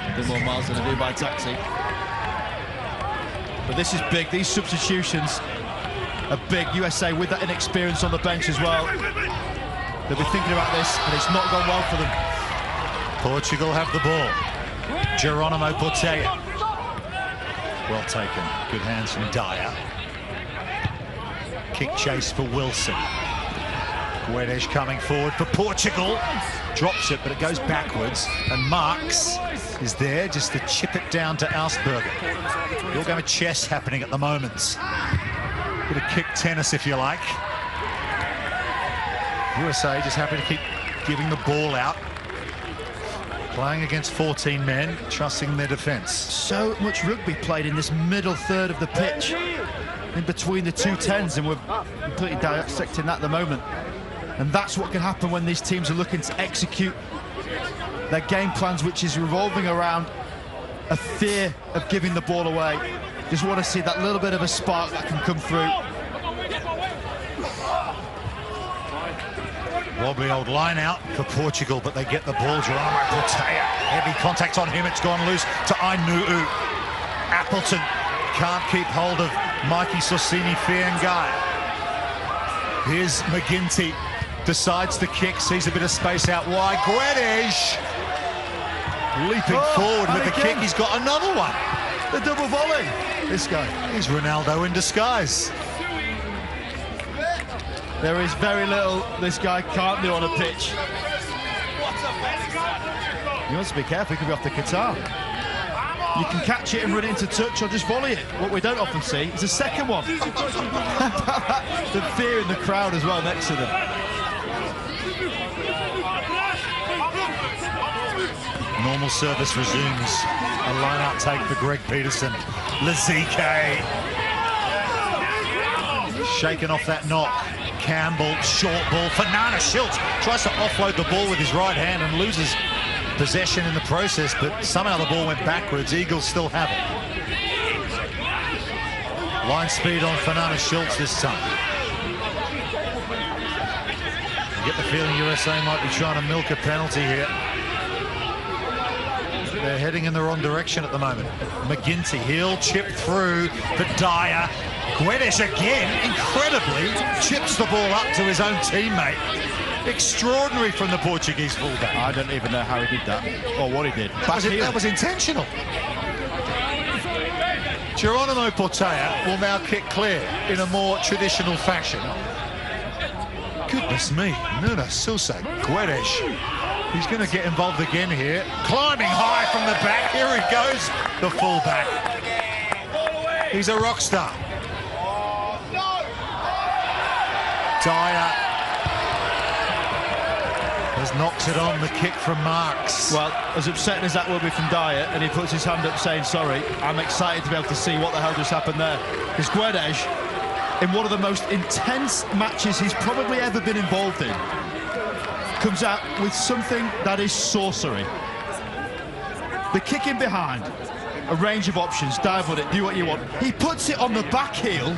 A bit more miles than I do by taxi. But this is big. These substitutions are big. USA with that inexperience on the bench as well. They'll be thinking about this, and it's not gone well for them. Portugal have the ball. Geronimo Portela. Well taken. Good hands from Dyer. Kick chase for Wilson. Guedes coming forward for Portugal. Drops it, but it goes backwards. And Marks is there just to chip it down to Ausberger. Your game of chess happening at the moment. Bit of kick tennis, if you like. USA just happy to keep giving the ball out. Playing against 14 men, trusting their defence. So much rugby played in this middle third of the pitch, in between the two tens, and we're completely dissecting that at the moment. And that's what can happen when these teams are looking to execute their game plans, which is revolving around a fear of giving the ball away. Just want to see that little bit of a spark that can come through. Wobbly old line out for Portugal, but they get the ball. Geronimo Portela, heavy contact on him. It's gone loose to Ainuu. Appleton can't keep hold of Mikey Sorsini Fiangai. Here's McGinty, decides to kick, sees a bit of space out wide. Guedes leaping forward with the kick. He's got another one. The double volley. This guy. He's Ronaldo in disguise. There is very little this guy can't do on a pitch. He wants to be careful, he could be off the Qatar. You can catch it and run it into touch or just volley it. What we don't often see is a second one. The fear in the crowd as well next to them. Normal service resumes. A line-out take for Greg Peterson. Lazike shaken off that knock. Campbell, short ball. Fernanda Schultz tries to offload the ball with his right hand and loses possession in the process, but somehow the ball went backwards. Eagles still have it. Line speed on Fernanda Schultz this time. You get the feeling USA might be trying to milk a penalty here. They're heading in the wrong direction at the moment. McGinty, he'll chip through for Dyer. Guedes again, incredibly, chips the ball up to his own teammate. Extraordinary from the Portuguese fullback. I don't even know how he did that, or what he did. That was intentional. Geronimo Portela will now kick clear in a more traditional fashion. Goodness me, Nuna Sousa, Guedes. He's going to get involved again here. Climbing high from the back. Here he goes, the fullback. He's a rock star. Dyer has knocked it on, the kick from Marks. Well, as upsetting as that will be from Dyer, and he puts his hand up saying sorry, I'm excited to be able to see what the hell just happened there. Because Guedes, in one of the most intense matches he's probably ever been involved in, comes out with something that is sorcery. The kick in behind, a range of options, dive on it, do what you want. He puts it on the back heel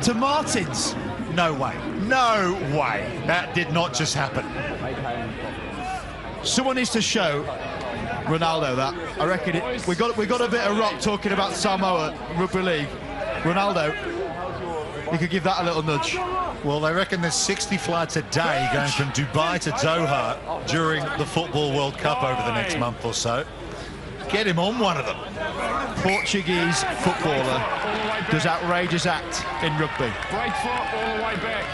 to Martins. No way. No way. That did not just happen. Someone needs to show Ronaldo that. I reckon we got a bit of rock talking about Samoa Rugby League. Ronaldo, he could give that a little nudge. Well, they reckon there's 60 flights a day going from Dubai to Doha during the Football World Cup over the next month or so. Get him on one of them. Portuguese footballer does outrageous act in rugby. Break foot all the way back.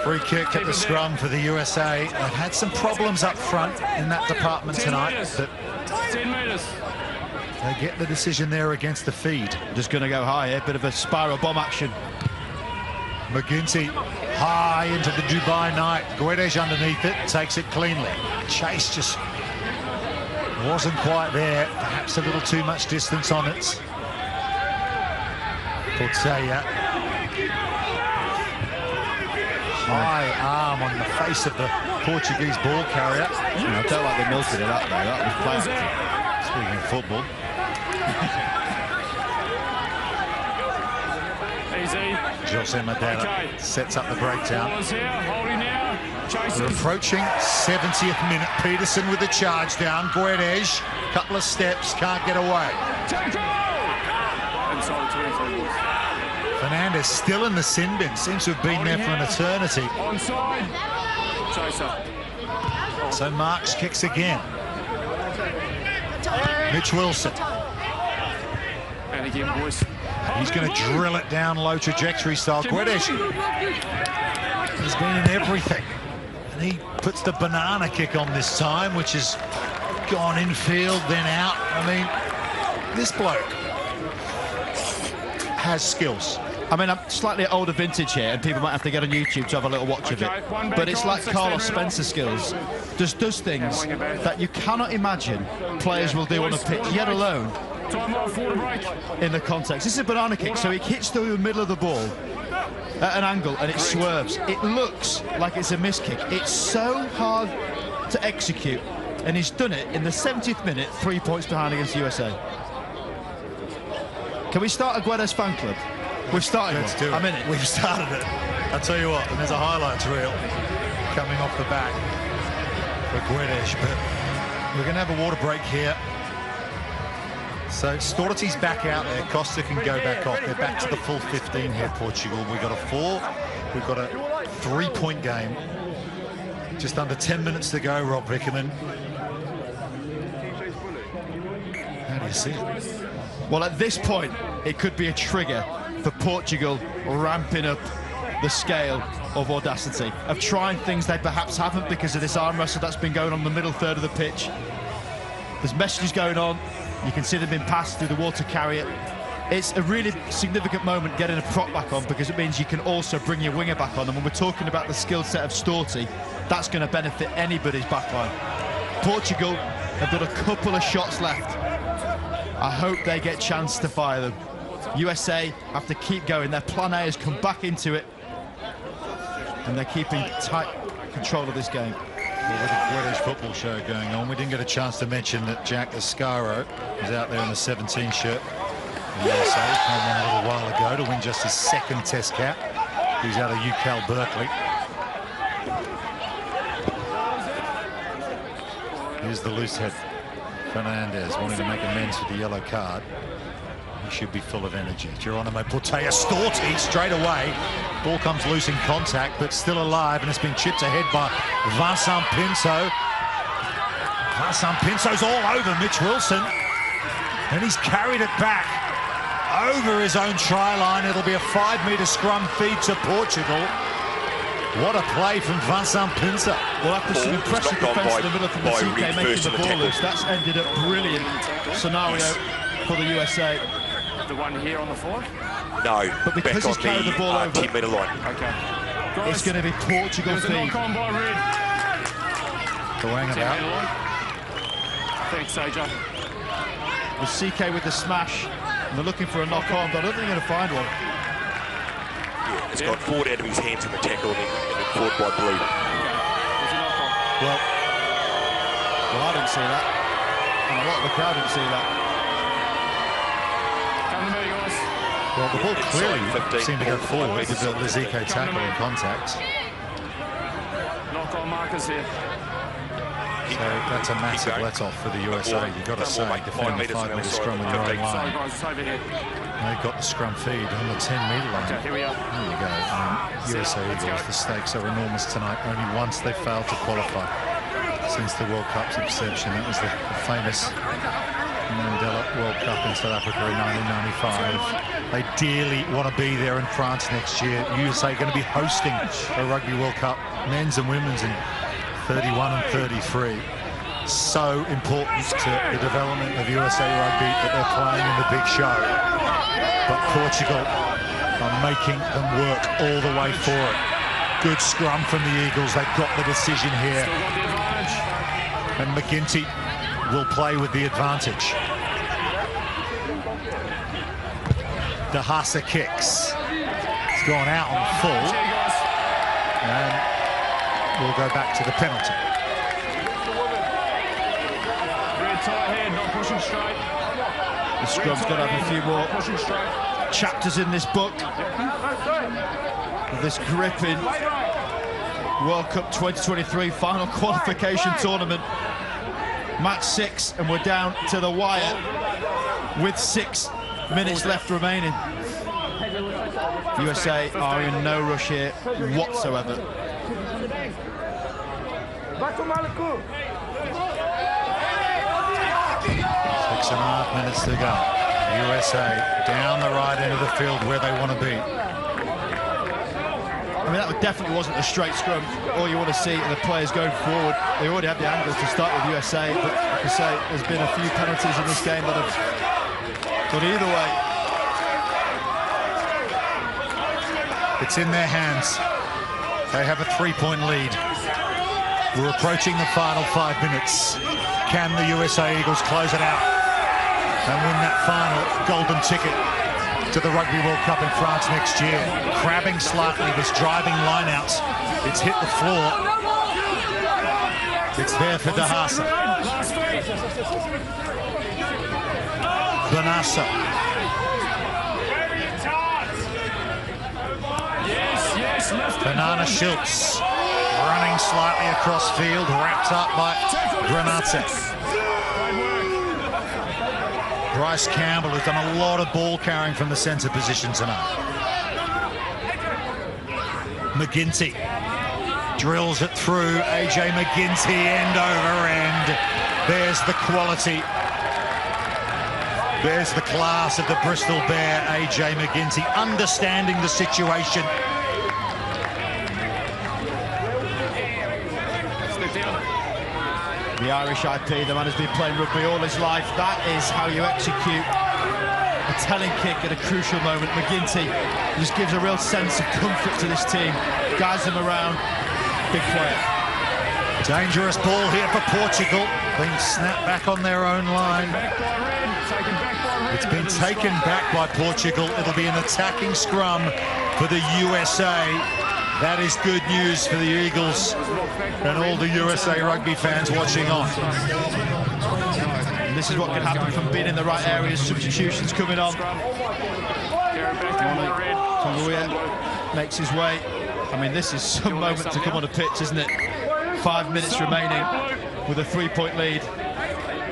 Free kick at the scrum for the USA. They've had some problems up front in that department tonight, but 10 metres. they get the decision there against the feed. Just going to go high here, bit of a spiral bomb action. McGinty high into the Dubai night. Guedes underneath it, takes it cleanly. Chase just wasn't quite there. Perhaps a little too much distance on it. Porteia. High arm on the face of the Portuguese ball carrier. I don't like the milking it up though. That was playing. Speaking of football. Easy. Jose Madera Okay. sets up the breakdown. Ball is here. Holding now. We're Chases. approaching 70th minute. Peterson with the charge down. Guedes, couple of steps, can't get away. Tackle! Inside 23 metres. Fernandez still in the sin bin. Seems to have been there for an eternity. Onside. Chaser. So Marks kicks again. Mitch Wilson. And again, boys. He's going to drill it down low trajectory style. Guedes has been in everything. And he puts the banana kick on this time, which has gone infield, then out. I mean, this bloke has skills. I mean, I'm slightly older vintage here, and people might have to get on YouTube to have a little watch of it. But it's like Carlos Spencer skills. Just does things that you cannot imagine players will do on a pitch, yet alone Time off, water break. in the context. This is a banana kick, so he hits through the middle of the ball at an angle, and it swerves. It looks like it's a miss kick. It's so hard to execute, and he's done it in the 70th minute, 3 points behind against the USA. Can we start a Guedes fan club? We've started. Let's do it. I'm in it. We've started it. I'll tell you what, and there's a highlights reel coming off the back for Guedes, but we're going to have a water break here. So Storti's back out there. Costa can go back off. They're back to the full 15 here, Portugal. We've got a 4. We've got a 3-point game. Just under 10 minutes to go, Rob Vickerman. How do you see it? Well, at this point, it could be a trigger for Portugal ramping up the scale of audacity, of trying things they perhaps haven't because of this arm wrestle that's been going on in the middle third of the pitch. There's messages going on. You can see them being passed through the water carrier. It's a really significant moment getting a prop back on because it means you can also bring your winger back on. And when we're talking about the skill set of Storti, that's going to benefit anybody's backline. Portugal have got a couple of shots left. I hope they get a chance to fire them. USA have to keep going. Their plan A has come back into it, and they're keeping tight control of this game. Well, with a British football show going on, we didn't get a chance to mention that Jack Ascaro is out there in the 17 shirt. The USA came on a little while ago to win just his 2nd Test cap. He's out of UCal Berkeley. Here's the loose head. Fernandez wanting to make amends for the yellow card. He should be full of energy. Geronimo Porteia, Storti straight away. Ball comes loose in contact, but still alive, and it's been chipped ahead by Vincent Pinto. Vincent Pinto's all over Mitch Wilson, and he's carried it back over his own try line. It'll be a 5-metre scrum feed to Portugal. What a play from Vincent Pinto. Well, after some impressive defence in the middle from the CK making the ball loose, that's ended up brilliant scenario for the USA. The one here on the 4? No, but because he's carried the ball over, 10-metre line. Okay. It's going to be Portugal feed. By Red. Going about. Thanks, AJ. The CK with the smash, and they're looking for a knock-on, but I don't think they're going to find one. Yeah, it's gone forward out of his hands in the tackle and then forward by Blue. Well, I didn't see that. And a lot of the crowd didn't see that. well, the ball clearly seemed to go forward with the Zico tackle and contact. Knock-on markers here. So that's a massive let-off for the USA. You've got to say, defending the 5-metre scrum on your own line. They've got the scrum feed on the 10-metre line. Okay, here we are. There you go. USA Eagles, the stakes are enormous tonight. Only once they failed to qualify since the World Cup's inception. That was the famous Mandela World Cup in South Africa in 1995. They dearly want to be there in France next year. USA going to be hosting a Rugby World Cup, men's and women's, in 31 and 33. So important to the development of USA Rugby that they're playing in the big show. But Portugal are making them work all the way for it. Good scrum from the Eagles. They've got the decision here. And McGinty will play with the advantage. De Haase kicks. It's gone out on full. And we'll go back to the penalty. The scrum's going to have a few more chapters in this book. This gripping World Cup 2023 final qualification tournament. Match 6, and we're down to the wire with 6 minutes left remaining. USA are in no rush here whatsoever. 6.5 minutes to go. USA down the right end of the field where they want to be. I mean, that definitely wasn't a straight scrum. All you want to see are the players going forward. They already had the angles to start with USA, but like I say, there's been a few penalties in this game that have gone either way. It's in their hands. They have a 3-point lead. We're approaching the final 5 minutes. Can the USA Eagles close it out and win that final golden ticket to the Rugby World Cup in France next year? Crabbing slightly, this driving line out. It's hit the floor. It's there for De Haase. Bonassa. Banana Schultz running slightly across field, wrapped up by Granate. Bryce Campbell has done a lot of ball carrying from the centre position tonight. McGinty drills it through. AJ McGinty end over end. There's the quality. There's the class of the Bristol Bear, AJ McGinty, understanding the situation. The Irish IP, the man has been playing rugby all his life. That is how you execute a telling kick at a crucial moment. McGinty just gives a real sense of comfort to this team. Guides them around. Big player. Dangerous ball here for Portugal. Being snapped back on their own line. It's been taken back by Portugal. It'll be an attacking scrum for the USA. That is good news for the Eagles and all the USA Rugby fans watching on. And this is what can happen from being in the right areas. Substitutions coming on. Tonguia makes his way. I mean, this is some moment to come on a pitch, isn't it? 5 minutes remaining with a 3-point lead.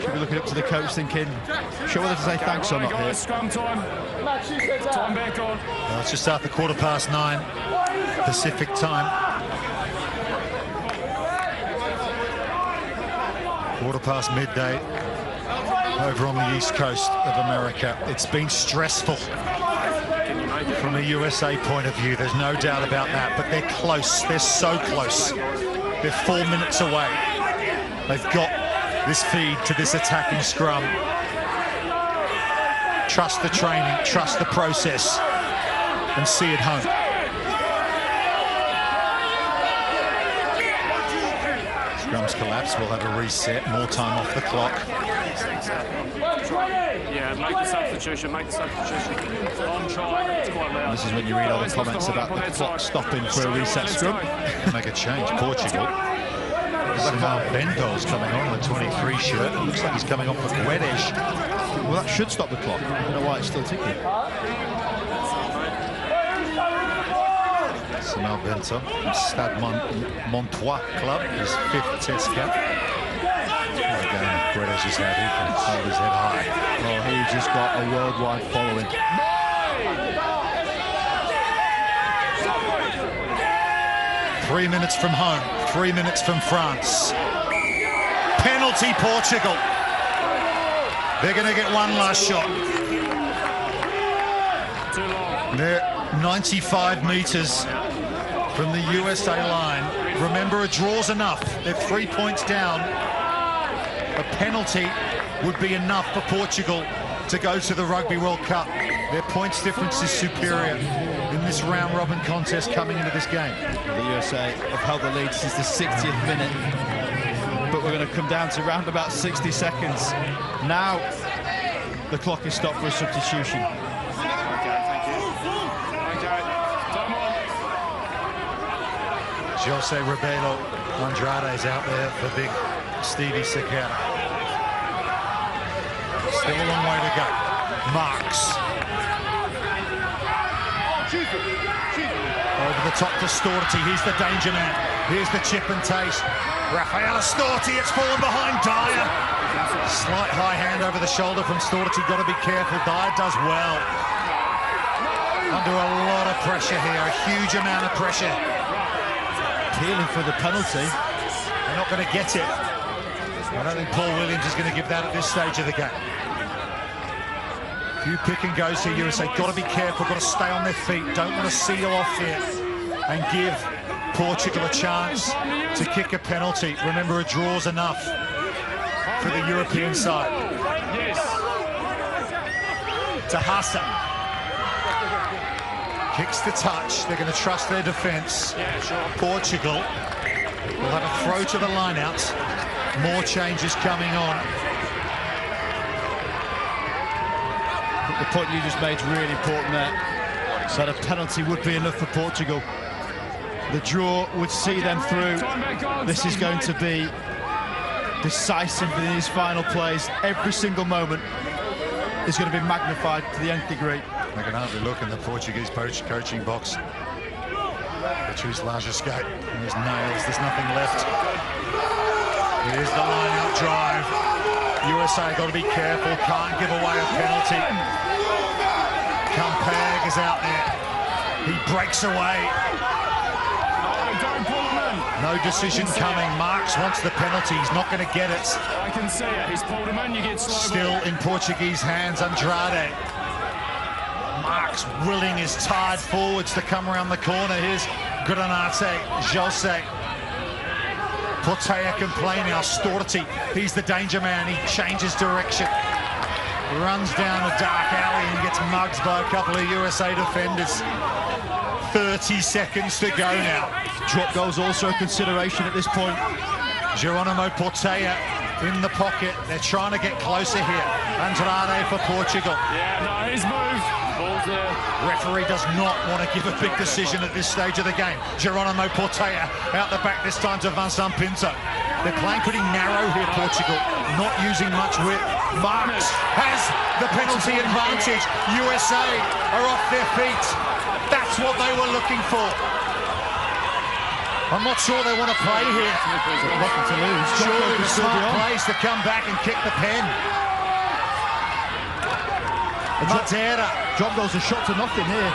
Should be looking up to the coach thinking, sure whether to say thanks or not here. Well, it's just after 9:15 Pacific time. 1:15 midday over on the east coast of America. It's been stressful from a USA point of view. There's no doubt about that, but they're close. They're so close. They're 4 minutes away. They've got this feed to this attacking scrum. Trust the training, trust the process, and see it home. Scrums collapse, we'll have a reset, more time off the clock. Yeah, make the substitution, On try, it's quite loud. This is when you read all the comments about the clock stopping for a reset scrum. Make a change, Portugal. Samuel Bendo's coming on the 23 shirt. It looks like he's coming off for Guedes. Well, that should stop the clock. I don't know why it's still ticking. Samuel Bento, Stade Montois Club, his 5th Test cap. Again, Guedes is happy, he can hold his head high. Oh, he just got a worldwide following. Three minutes from home, 3 minutes from France. Penalty Portugal. They're going to get one last shot. Too long. They're 95 metres from the USA line. Remember, a draw's enough. They're 3 points down. A penalty would be enough for Portugal to go to the Rugby World Cup. Their points difference is superior in this round-robin contest coming into this game. The USA have held the lead since the 60th minute, but we're going to come down to around about 60 seconds. Now the clock is stopped for a substitution. Okay, thank you. Okay, time on. Jose Rebelo Andrade is out there for big Stevie Sakata. Still a long way to go. Marks. Over the top to Storti. He's the danger man. Here's the chip and taste. Rafael Storti. It's fallen behind Dyer. Slight high hand over the shoulder from Storti. Got to be careful. Dyer does well. Under a lot of pressure here. A huge amount of pressure. Appealing for the penalty. They're not going to get it. I don't think Paul Williams is going to give that at this stage of the game. Few pick and goes here, USA. Got to be careful, got to stay on their feet. Don't want to seal off here and give Portugal a chance to kick a penalty. Remember, a draw's enough for the European side. Yes. Tahasa kicks the touch. They're going to trust their defence. Yeah, sure. Portugal will have a throw to the line-out. More changes coming on. The point you just made is really important there. So a penalty would be enough for Portugal. The draw would see them through. This is going to be decisive in these final plays. Every single moment is going to be magnified to the nth degree. They can hardly look in the Portuguese coaching box. Patrice Lagescape and his nails. There's nothing left. Here's the line-out drive. USA got to be careful. Can't give away a penalty. Campag is out there. He breaks away. Don't pull him in. No decision coming. Marks wants the penalty. He's not going to get it. I can see it. He's pulled him in. You get slow Still ball. in Portuguese hands, Andrade. Marks willing his tired forwards to come around the corner. Here's Granate, Jose. Portea can play now. Storti, he's the danger man. He changes direction. Runs down a dark alley and gets mugged by a couple of USA defenders. 30 seconds to go now. Drop goal's also a consideration at this point. Geronimo Portea in the pocket. They're trying to get closer here. Andrade for Portugal. Yeah, no, he's moved. Ball's there. Referee does not want to give a big decision at this stage of the game. Geronimo Portea out the back this time to Vincent Pinto. They're playing pretty narrow here, Portugal, not using much width. Marks has the penalty advantage. USA are off their feet. That's what they were looking for. I'm not sure they want to play here. Nothing to lose. Surely the smart plays to come back and kick the pen. Matera. Drop goal's a shot to nothing here.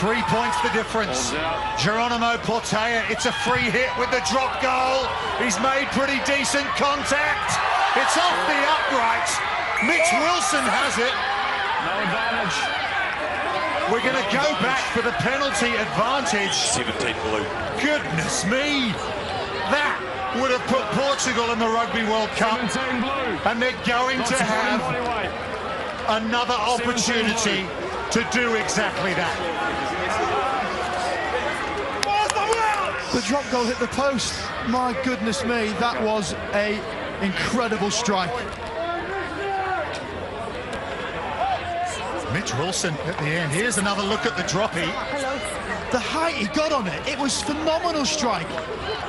3 points the difference. Geronimo Portea, it's a free hit with the drop goal. He's made pretty decent contact. It's off the upright. Mitch Wilson has it. No advantage. We're going to go back for the penalty advantage. 17 blue. Goodness me. That would have put Portugal in the Rugby World Cup. 17 blue. And they're going to have another opportunity to do exactly that. The drop goal hit the post. My goodness me, that was a incredible strike. Mitch Wilson at the end. Here's another look at the droppy. The height he got on it, it was phenomenal strike.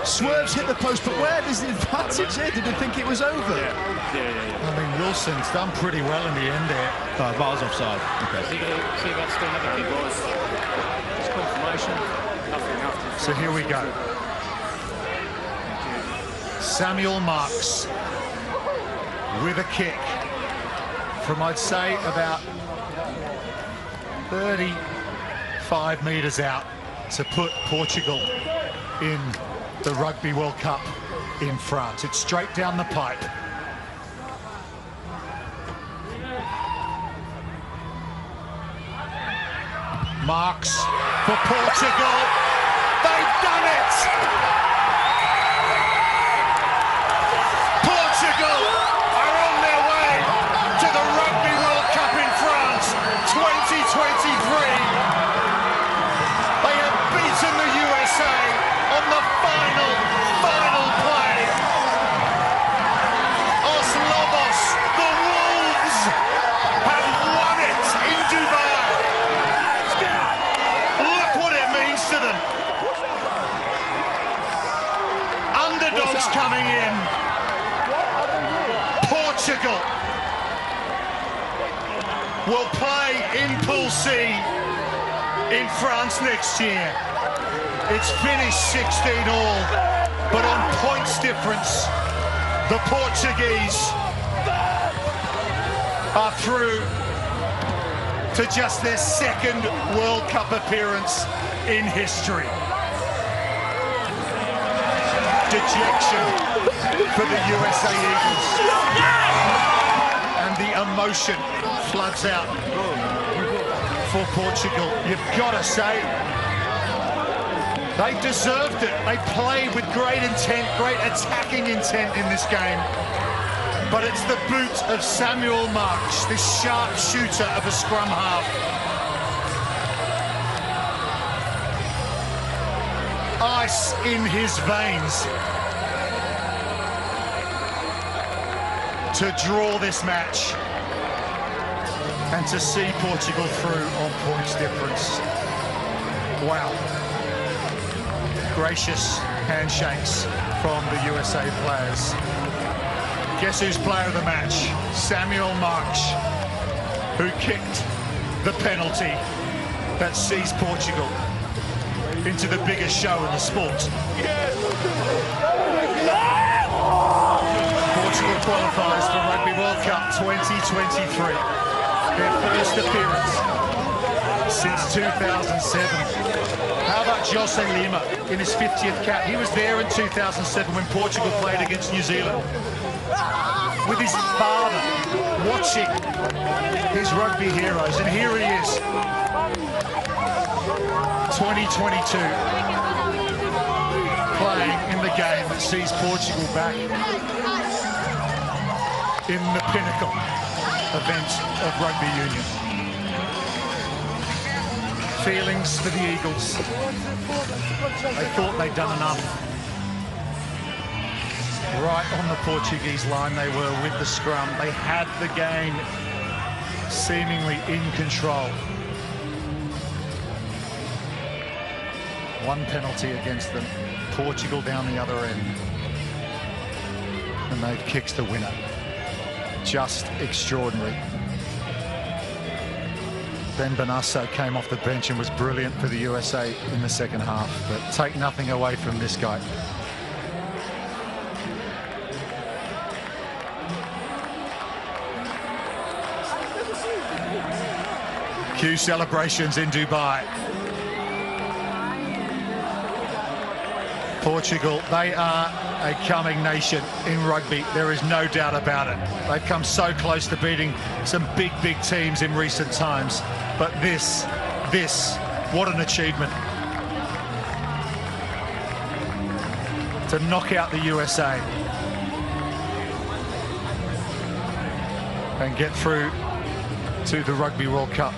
Swerves hit the post, but where is the advantage here? Did they think it was over? Yeah. I mean, Wilson's done pretty well in the end there. Miles offside. Okay. See about still another kick. Just confirmation. Nothing after. So here we go. Samuel Marks with a kick from, I'd say, about 35 metres out to put Portugal in the Rugby World Cup in France. It's straight down the pipe. Marks for Portugal. They've done it! Portugal are on their way to the Rugby World Cup in France 2023. They have beaten the USA on the final play. Os Lobos, the Wolves, have won it in Dubai. Look what it means to them. Underdogs coming in. Portugal will play in Pool C in France next year. It's finished 16-all, but on points difference, the Portuguese are through to just their second World Cup appearance in history. Dejection for the USA Eagles. And the emotion floods out for Portugal. You've got to say, they deserved it. They played with great intent, great attacking intent in this game. But it's the boot of Samuel Marks, this sharp shooter of a scrum half. Ice in his veins to draw this match and to see Portugal through on points difference. Wow. Gracious handshakes from the USA players. Guess who's player of the match? Samuel Marks, who kicked the penalty that sees Portugal into the biggest show in the sport. Portugal qualifies for Rugby World Cup 2023. Their first appearance since 2007. How about Jose Lima in his 50th cap? He was there in 2007 when Portugal played against New Zealand. With his father watching his rugby heroes. And here he is, 2022, playing in the game that sees Portugal back in the pinnacle event of rugby union. Feelings for the Eagles. They thought they'd done enough. Right on the Portuguese line they were with the scrum. They had the game seemingly in control. One penalty against them. Portugal down the other end. And they've kicked the winner. Just extraordinary. Ben Bonasso came off the bench and was brilliant for the USA in the second half. But take nothing away from this guy. Cue celebrations in Dubai. Portugal, they are a coming nation in rugby. There is no doubt about it. They've come so close to beating some big teams in recent times. But this, what an achievement. To knock out the USA and get through to the Rugby World Cup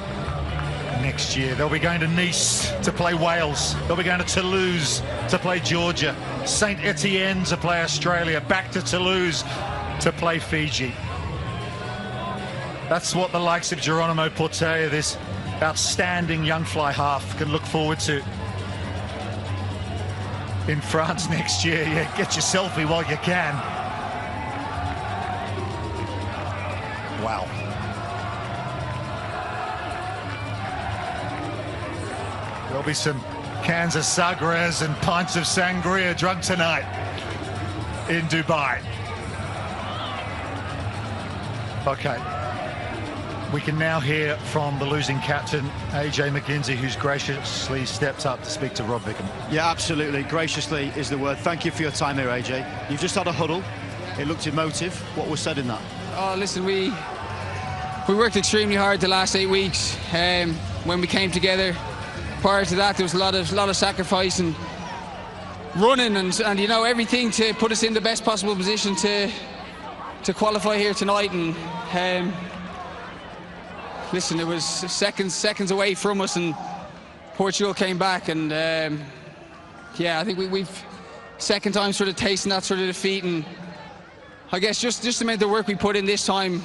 next year. They'll be going to Nice to play Wales. They'll be going to Toulouse to play Georgia. Saint Etienne to play Australia. Back to Toulouse to play Fiji. That's what the likes of Geronimo Portela, this outstanding young fly half, can look forward to in France next year. Yeah, get your selfie while you can. Wow. There'll be some cans of Sagres and pints of sangria drunk tonight in Dubai. Okay. We can now hear from the losing captain, AJ McGinty, who's graciously stepped up to speak to Rob Bickham. Yeah, absolutely. Graciously is the word. Thank you for your time here, AJ. You've just had a huddle. It looked emotive. What was said in that? Oh, listen, we worked extremely hard the last 8 weeks. When we came together, prior to that, there was a lot of sacrifice and running and you know, everything to put us in the best possible position to qualify here tonight. And listen, it was seconds away from us, and Portugal came back, and yeah, I think we've second time sort of tasting that sort of defeat, and I guess just the amount of work we put in this time,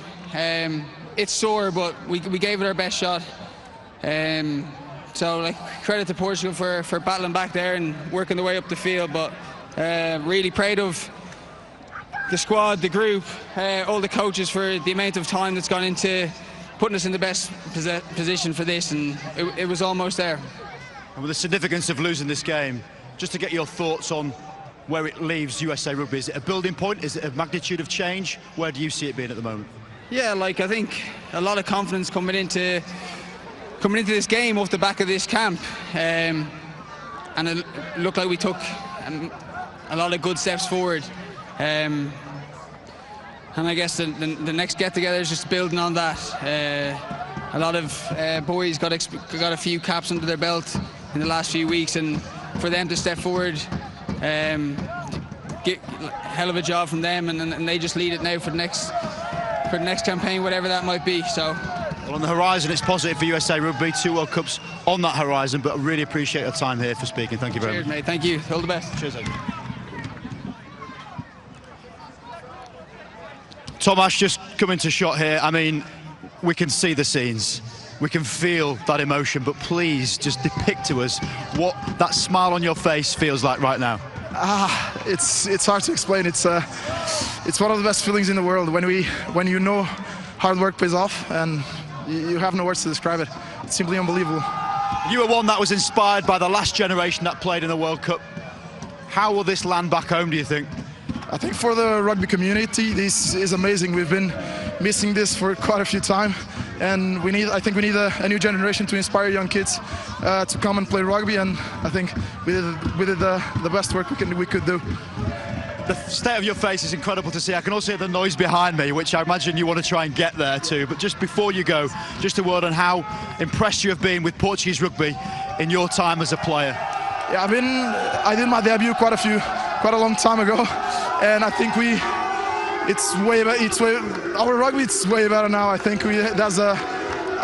it's sore, but we gave it our best shot. So like, credit to Portugal for battling back there and working their way up the field, but really proud of the squad, the group, all the coaches for the amount of time that's gone into putting us in the best position for this, and it was almost there. And with the significance of losing this game, just to get your thoughts on where it leaves USA Rugby, is it a building point? Is it a magnitude of change? Where do you see it being at the moment? Yeah, like, I think a lot of confidence coming into this game off the back of this camp, and it looked like we took a lot of good steps forward. And I guess the next get-together is just building on that. A lot of boys got a few caps under their belt in the last few weeks, and for them to step forward, get hell of a job from them, and they just lead it now for the next campaign, whatever that might be. So. Well, on the horizon, it's positive for USA Rugby. 2 World Cups on that horizon, but I really appreciate your time here for speaking. Thank you very much. Cheers, mate. Thank you. All the best. Cheers, Adrian. Tomasz, just coming to shot here. I mean, we can see the scenes. We can feel that emotion, but please just depict to us what that smile on your face feels like right now. It's hard to explain. It's one of the best feelings in the world when you know hard work pays off, and you have no words to describe it. It's simply unbelievable. You were one that was inspired by the last generation that played in the World Cup. How will this land back home, do you think? I think for the rugby community, this is amazing. We've been missing this for quite a few times, and I think we need a new generation to inspire young kids to come and play rugby, and I think we did the best work we could do. The state of your face is incredible to see. I can also hear the noise behind me, which I imagine you want to try and get there too. But just before you go, just a word on how impressed you have been with Portuguese rugby in your time as a player. Yeah, I did my debut quite a long time ago, and I think our rugby is way better now. I think there's a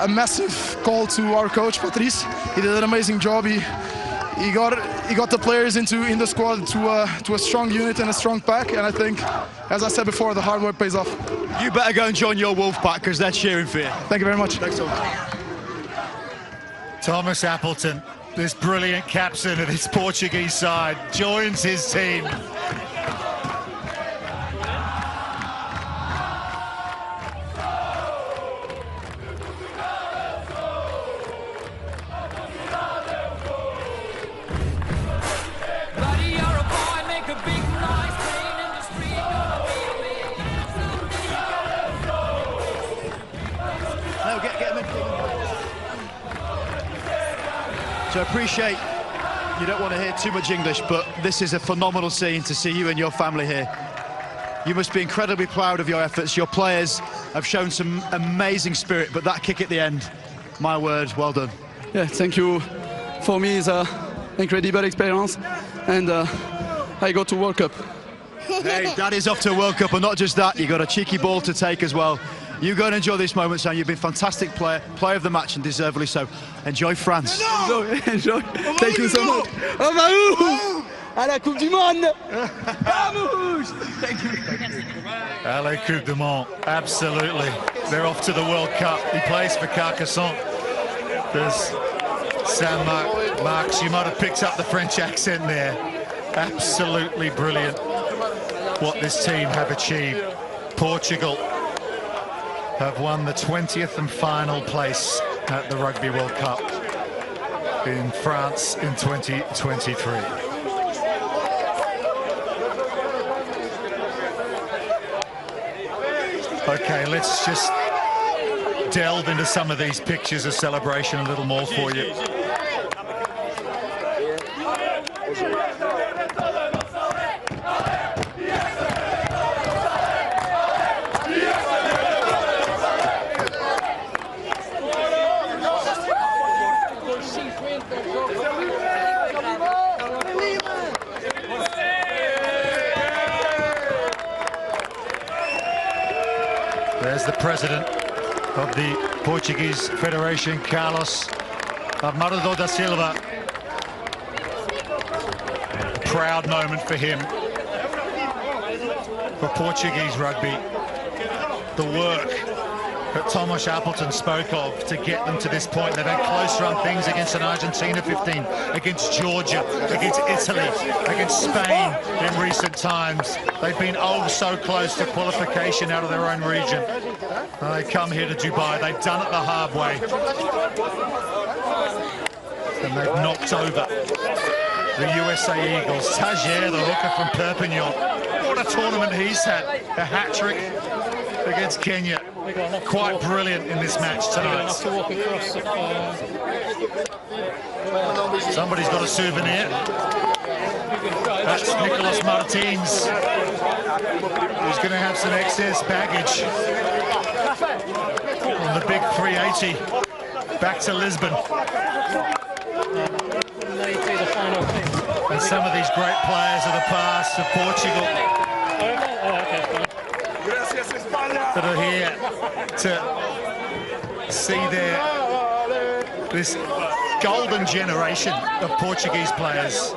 massive call to our coach Patrice. He did an amazing job. He got the players in the squad to a strong unit and a strong pack, and I think, as I said before, the hard work pays off. You better go and join your wolf pack, because they're cheering for you. Thank you very much. Thanks so much. Thomas Appleton, this brilliant captain of this Portuguese side, joins his team. So I appreciate you don't want to hear too much English, but this is a phenomenal scene to see you and your family here. You must be incredibly proud of your efforts. Your players have shown some amazing spirit, but that kick at the end, my word, well done. Yeah, thank you. For me, it's an incredible experience, and I go to World Cup. Hey, Daddy's off to a World Cup, and not just that, you got a cheeky ball to take as well. You go and enjoy this moment, son. You've been a fantastic player of the match, and deservedly so. Enjoy France. Enjoy. Thank you so much. Oh, à la Coupe du Monde. Vamos! Thank you. Allez, Coupe du Monde. Absolutely. They're off to the World Cup. He plays for Carcassonne. There's Saint-Marc. You might have picked up the French accent there. Absolutely brilliant what this team have achieved. Portugal have won the 20th and final place at the Rugby World Cup in France in 2023. Okay, let's just delve into some of these pictures of celebration a little more for you. is the president of the Portuguese Federation, Carlos Amarado da Silva. Proud moment for him, for Portuguese rugby. The work that Thomas Appleton spoke of to get them to this point. They've had close run things against an Argentina 15, against Georgia, against Italy, against Spain in recent times. They've been oh so close to qualification out of their own region. They come here to Dubai. They've done it the hard way. And they've knocked over the USA Eagles. Tajer, the hooker from Perpignan. What a tournament he's had. A hat-trick against Kenya. Quite brilliant in this match tonight. Somebody's got a souvenir. That's Nicolas Martins, who's going to have some excess baggage on the big 380 back to Lisbon. And some of these great players of the past of Portugal that are here to see this golden generation of Portuguese players.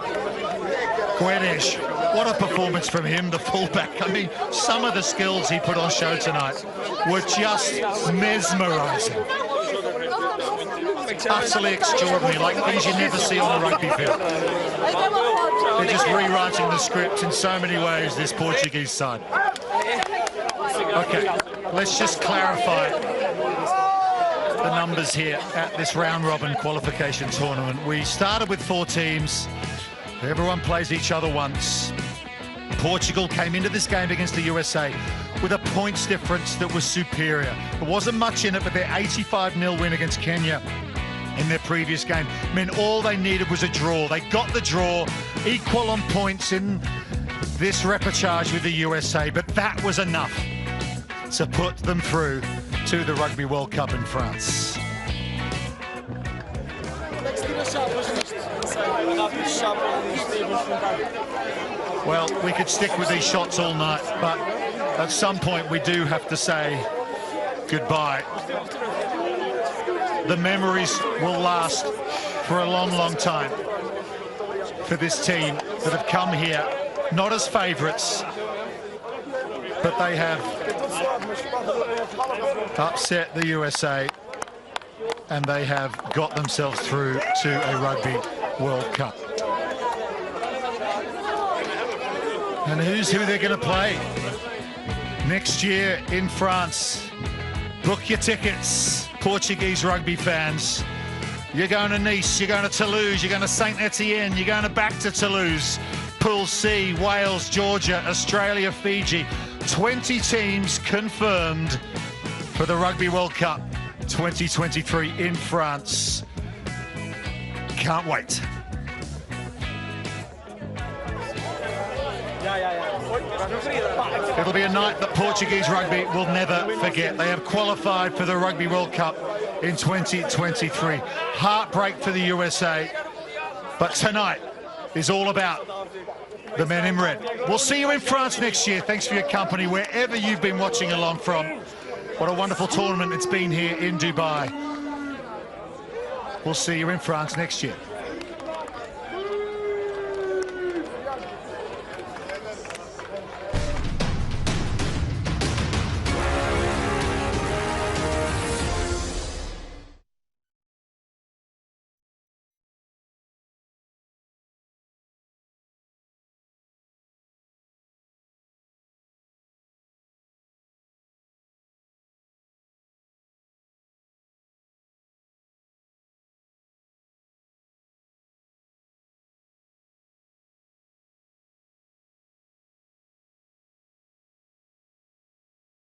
Guedes, what a performance from him, the fullback. I mean, some of the skills he put on show tonight were just mesmerising. Utterly extraordinary, like things you never see on a rugby field. They're just rewriting the script in so many ways, this Portuguese side. Okay, let's just clarify the numbers here at this round-robin qualification tournament. We started with 4 teams. Everyone plays each other once. Portugal came into this game against the USA with a points difference that was superior. There wasn't much in it, but their 85-0 win against Kenya in their previous game meant all they needed was a draw. They got the draw, equal on points in this repechage with the USA, but that was enough to put them through to the Rugby World Cup in France. Well, we could stick with these shots all night, but at some point we do have to say goodbye. The memories will last for a long, long time for this team that have come here, not as favourites, but they have upset the USA and they have got themselves through to a Rugby World Cup. And who's who they're going to play next year in France? Book your tickets, Portuguese rugby fans. You're going to Nice, you're going to Toulouse, you're going to Saint-Etienne, you're going back to Toulouse. Pool C, Wales, Georgia, Australia, Fiji. 20 teams confirmed for the Rugby World Cup 2023 in France. Can't wait. It'll be a night that Portuguese rugby will never forget. They have qualified for the Rugby World Cup in 2023. Heartbreak for the USA, but tonight is all about the men in red. We'll see you in France next year. Thanks for your company, wherever you've been watching along from. What a wonderful tournament it's been here in Dubai. We'll see you in France next year.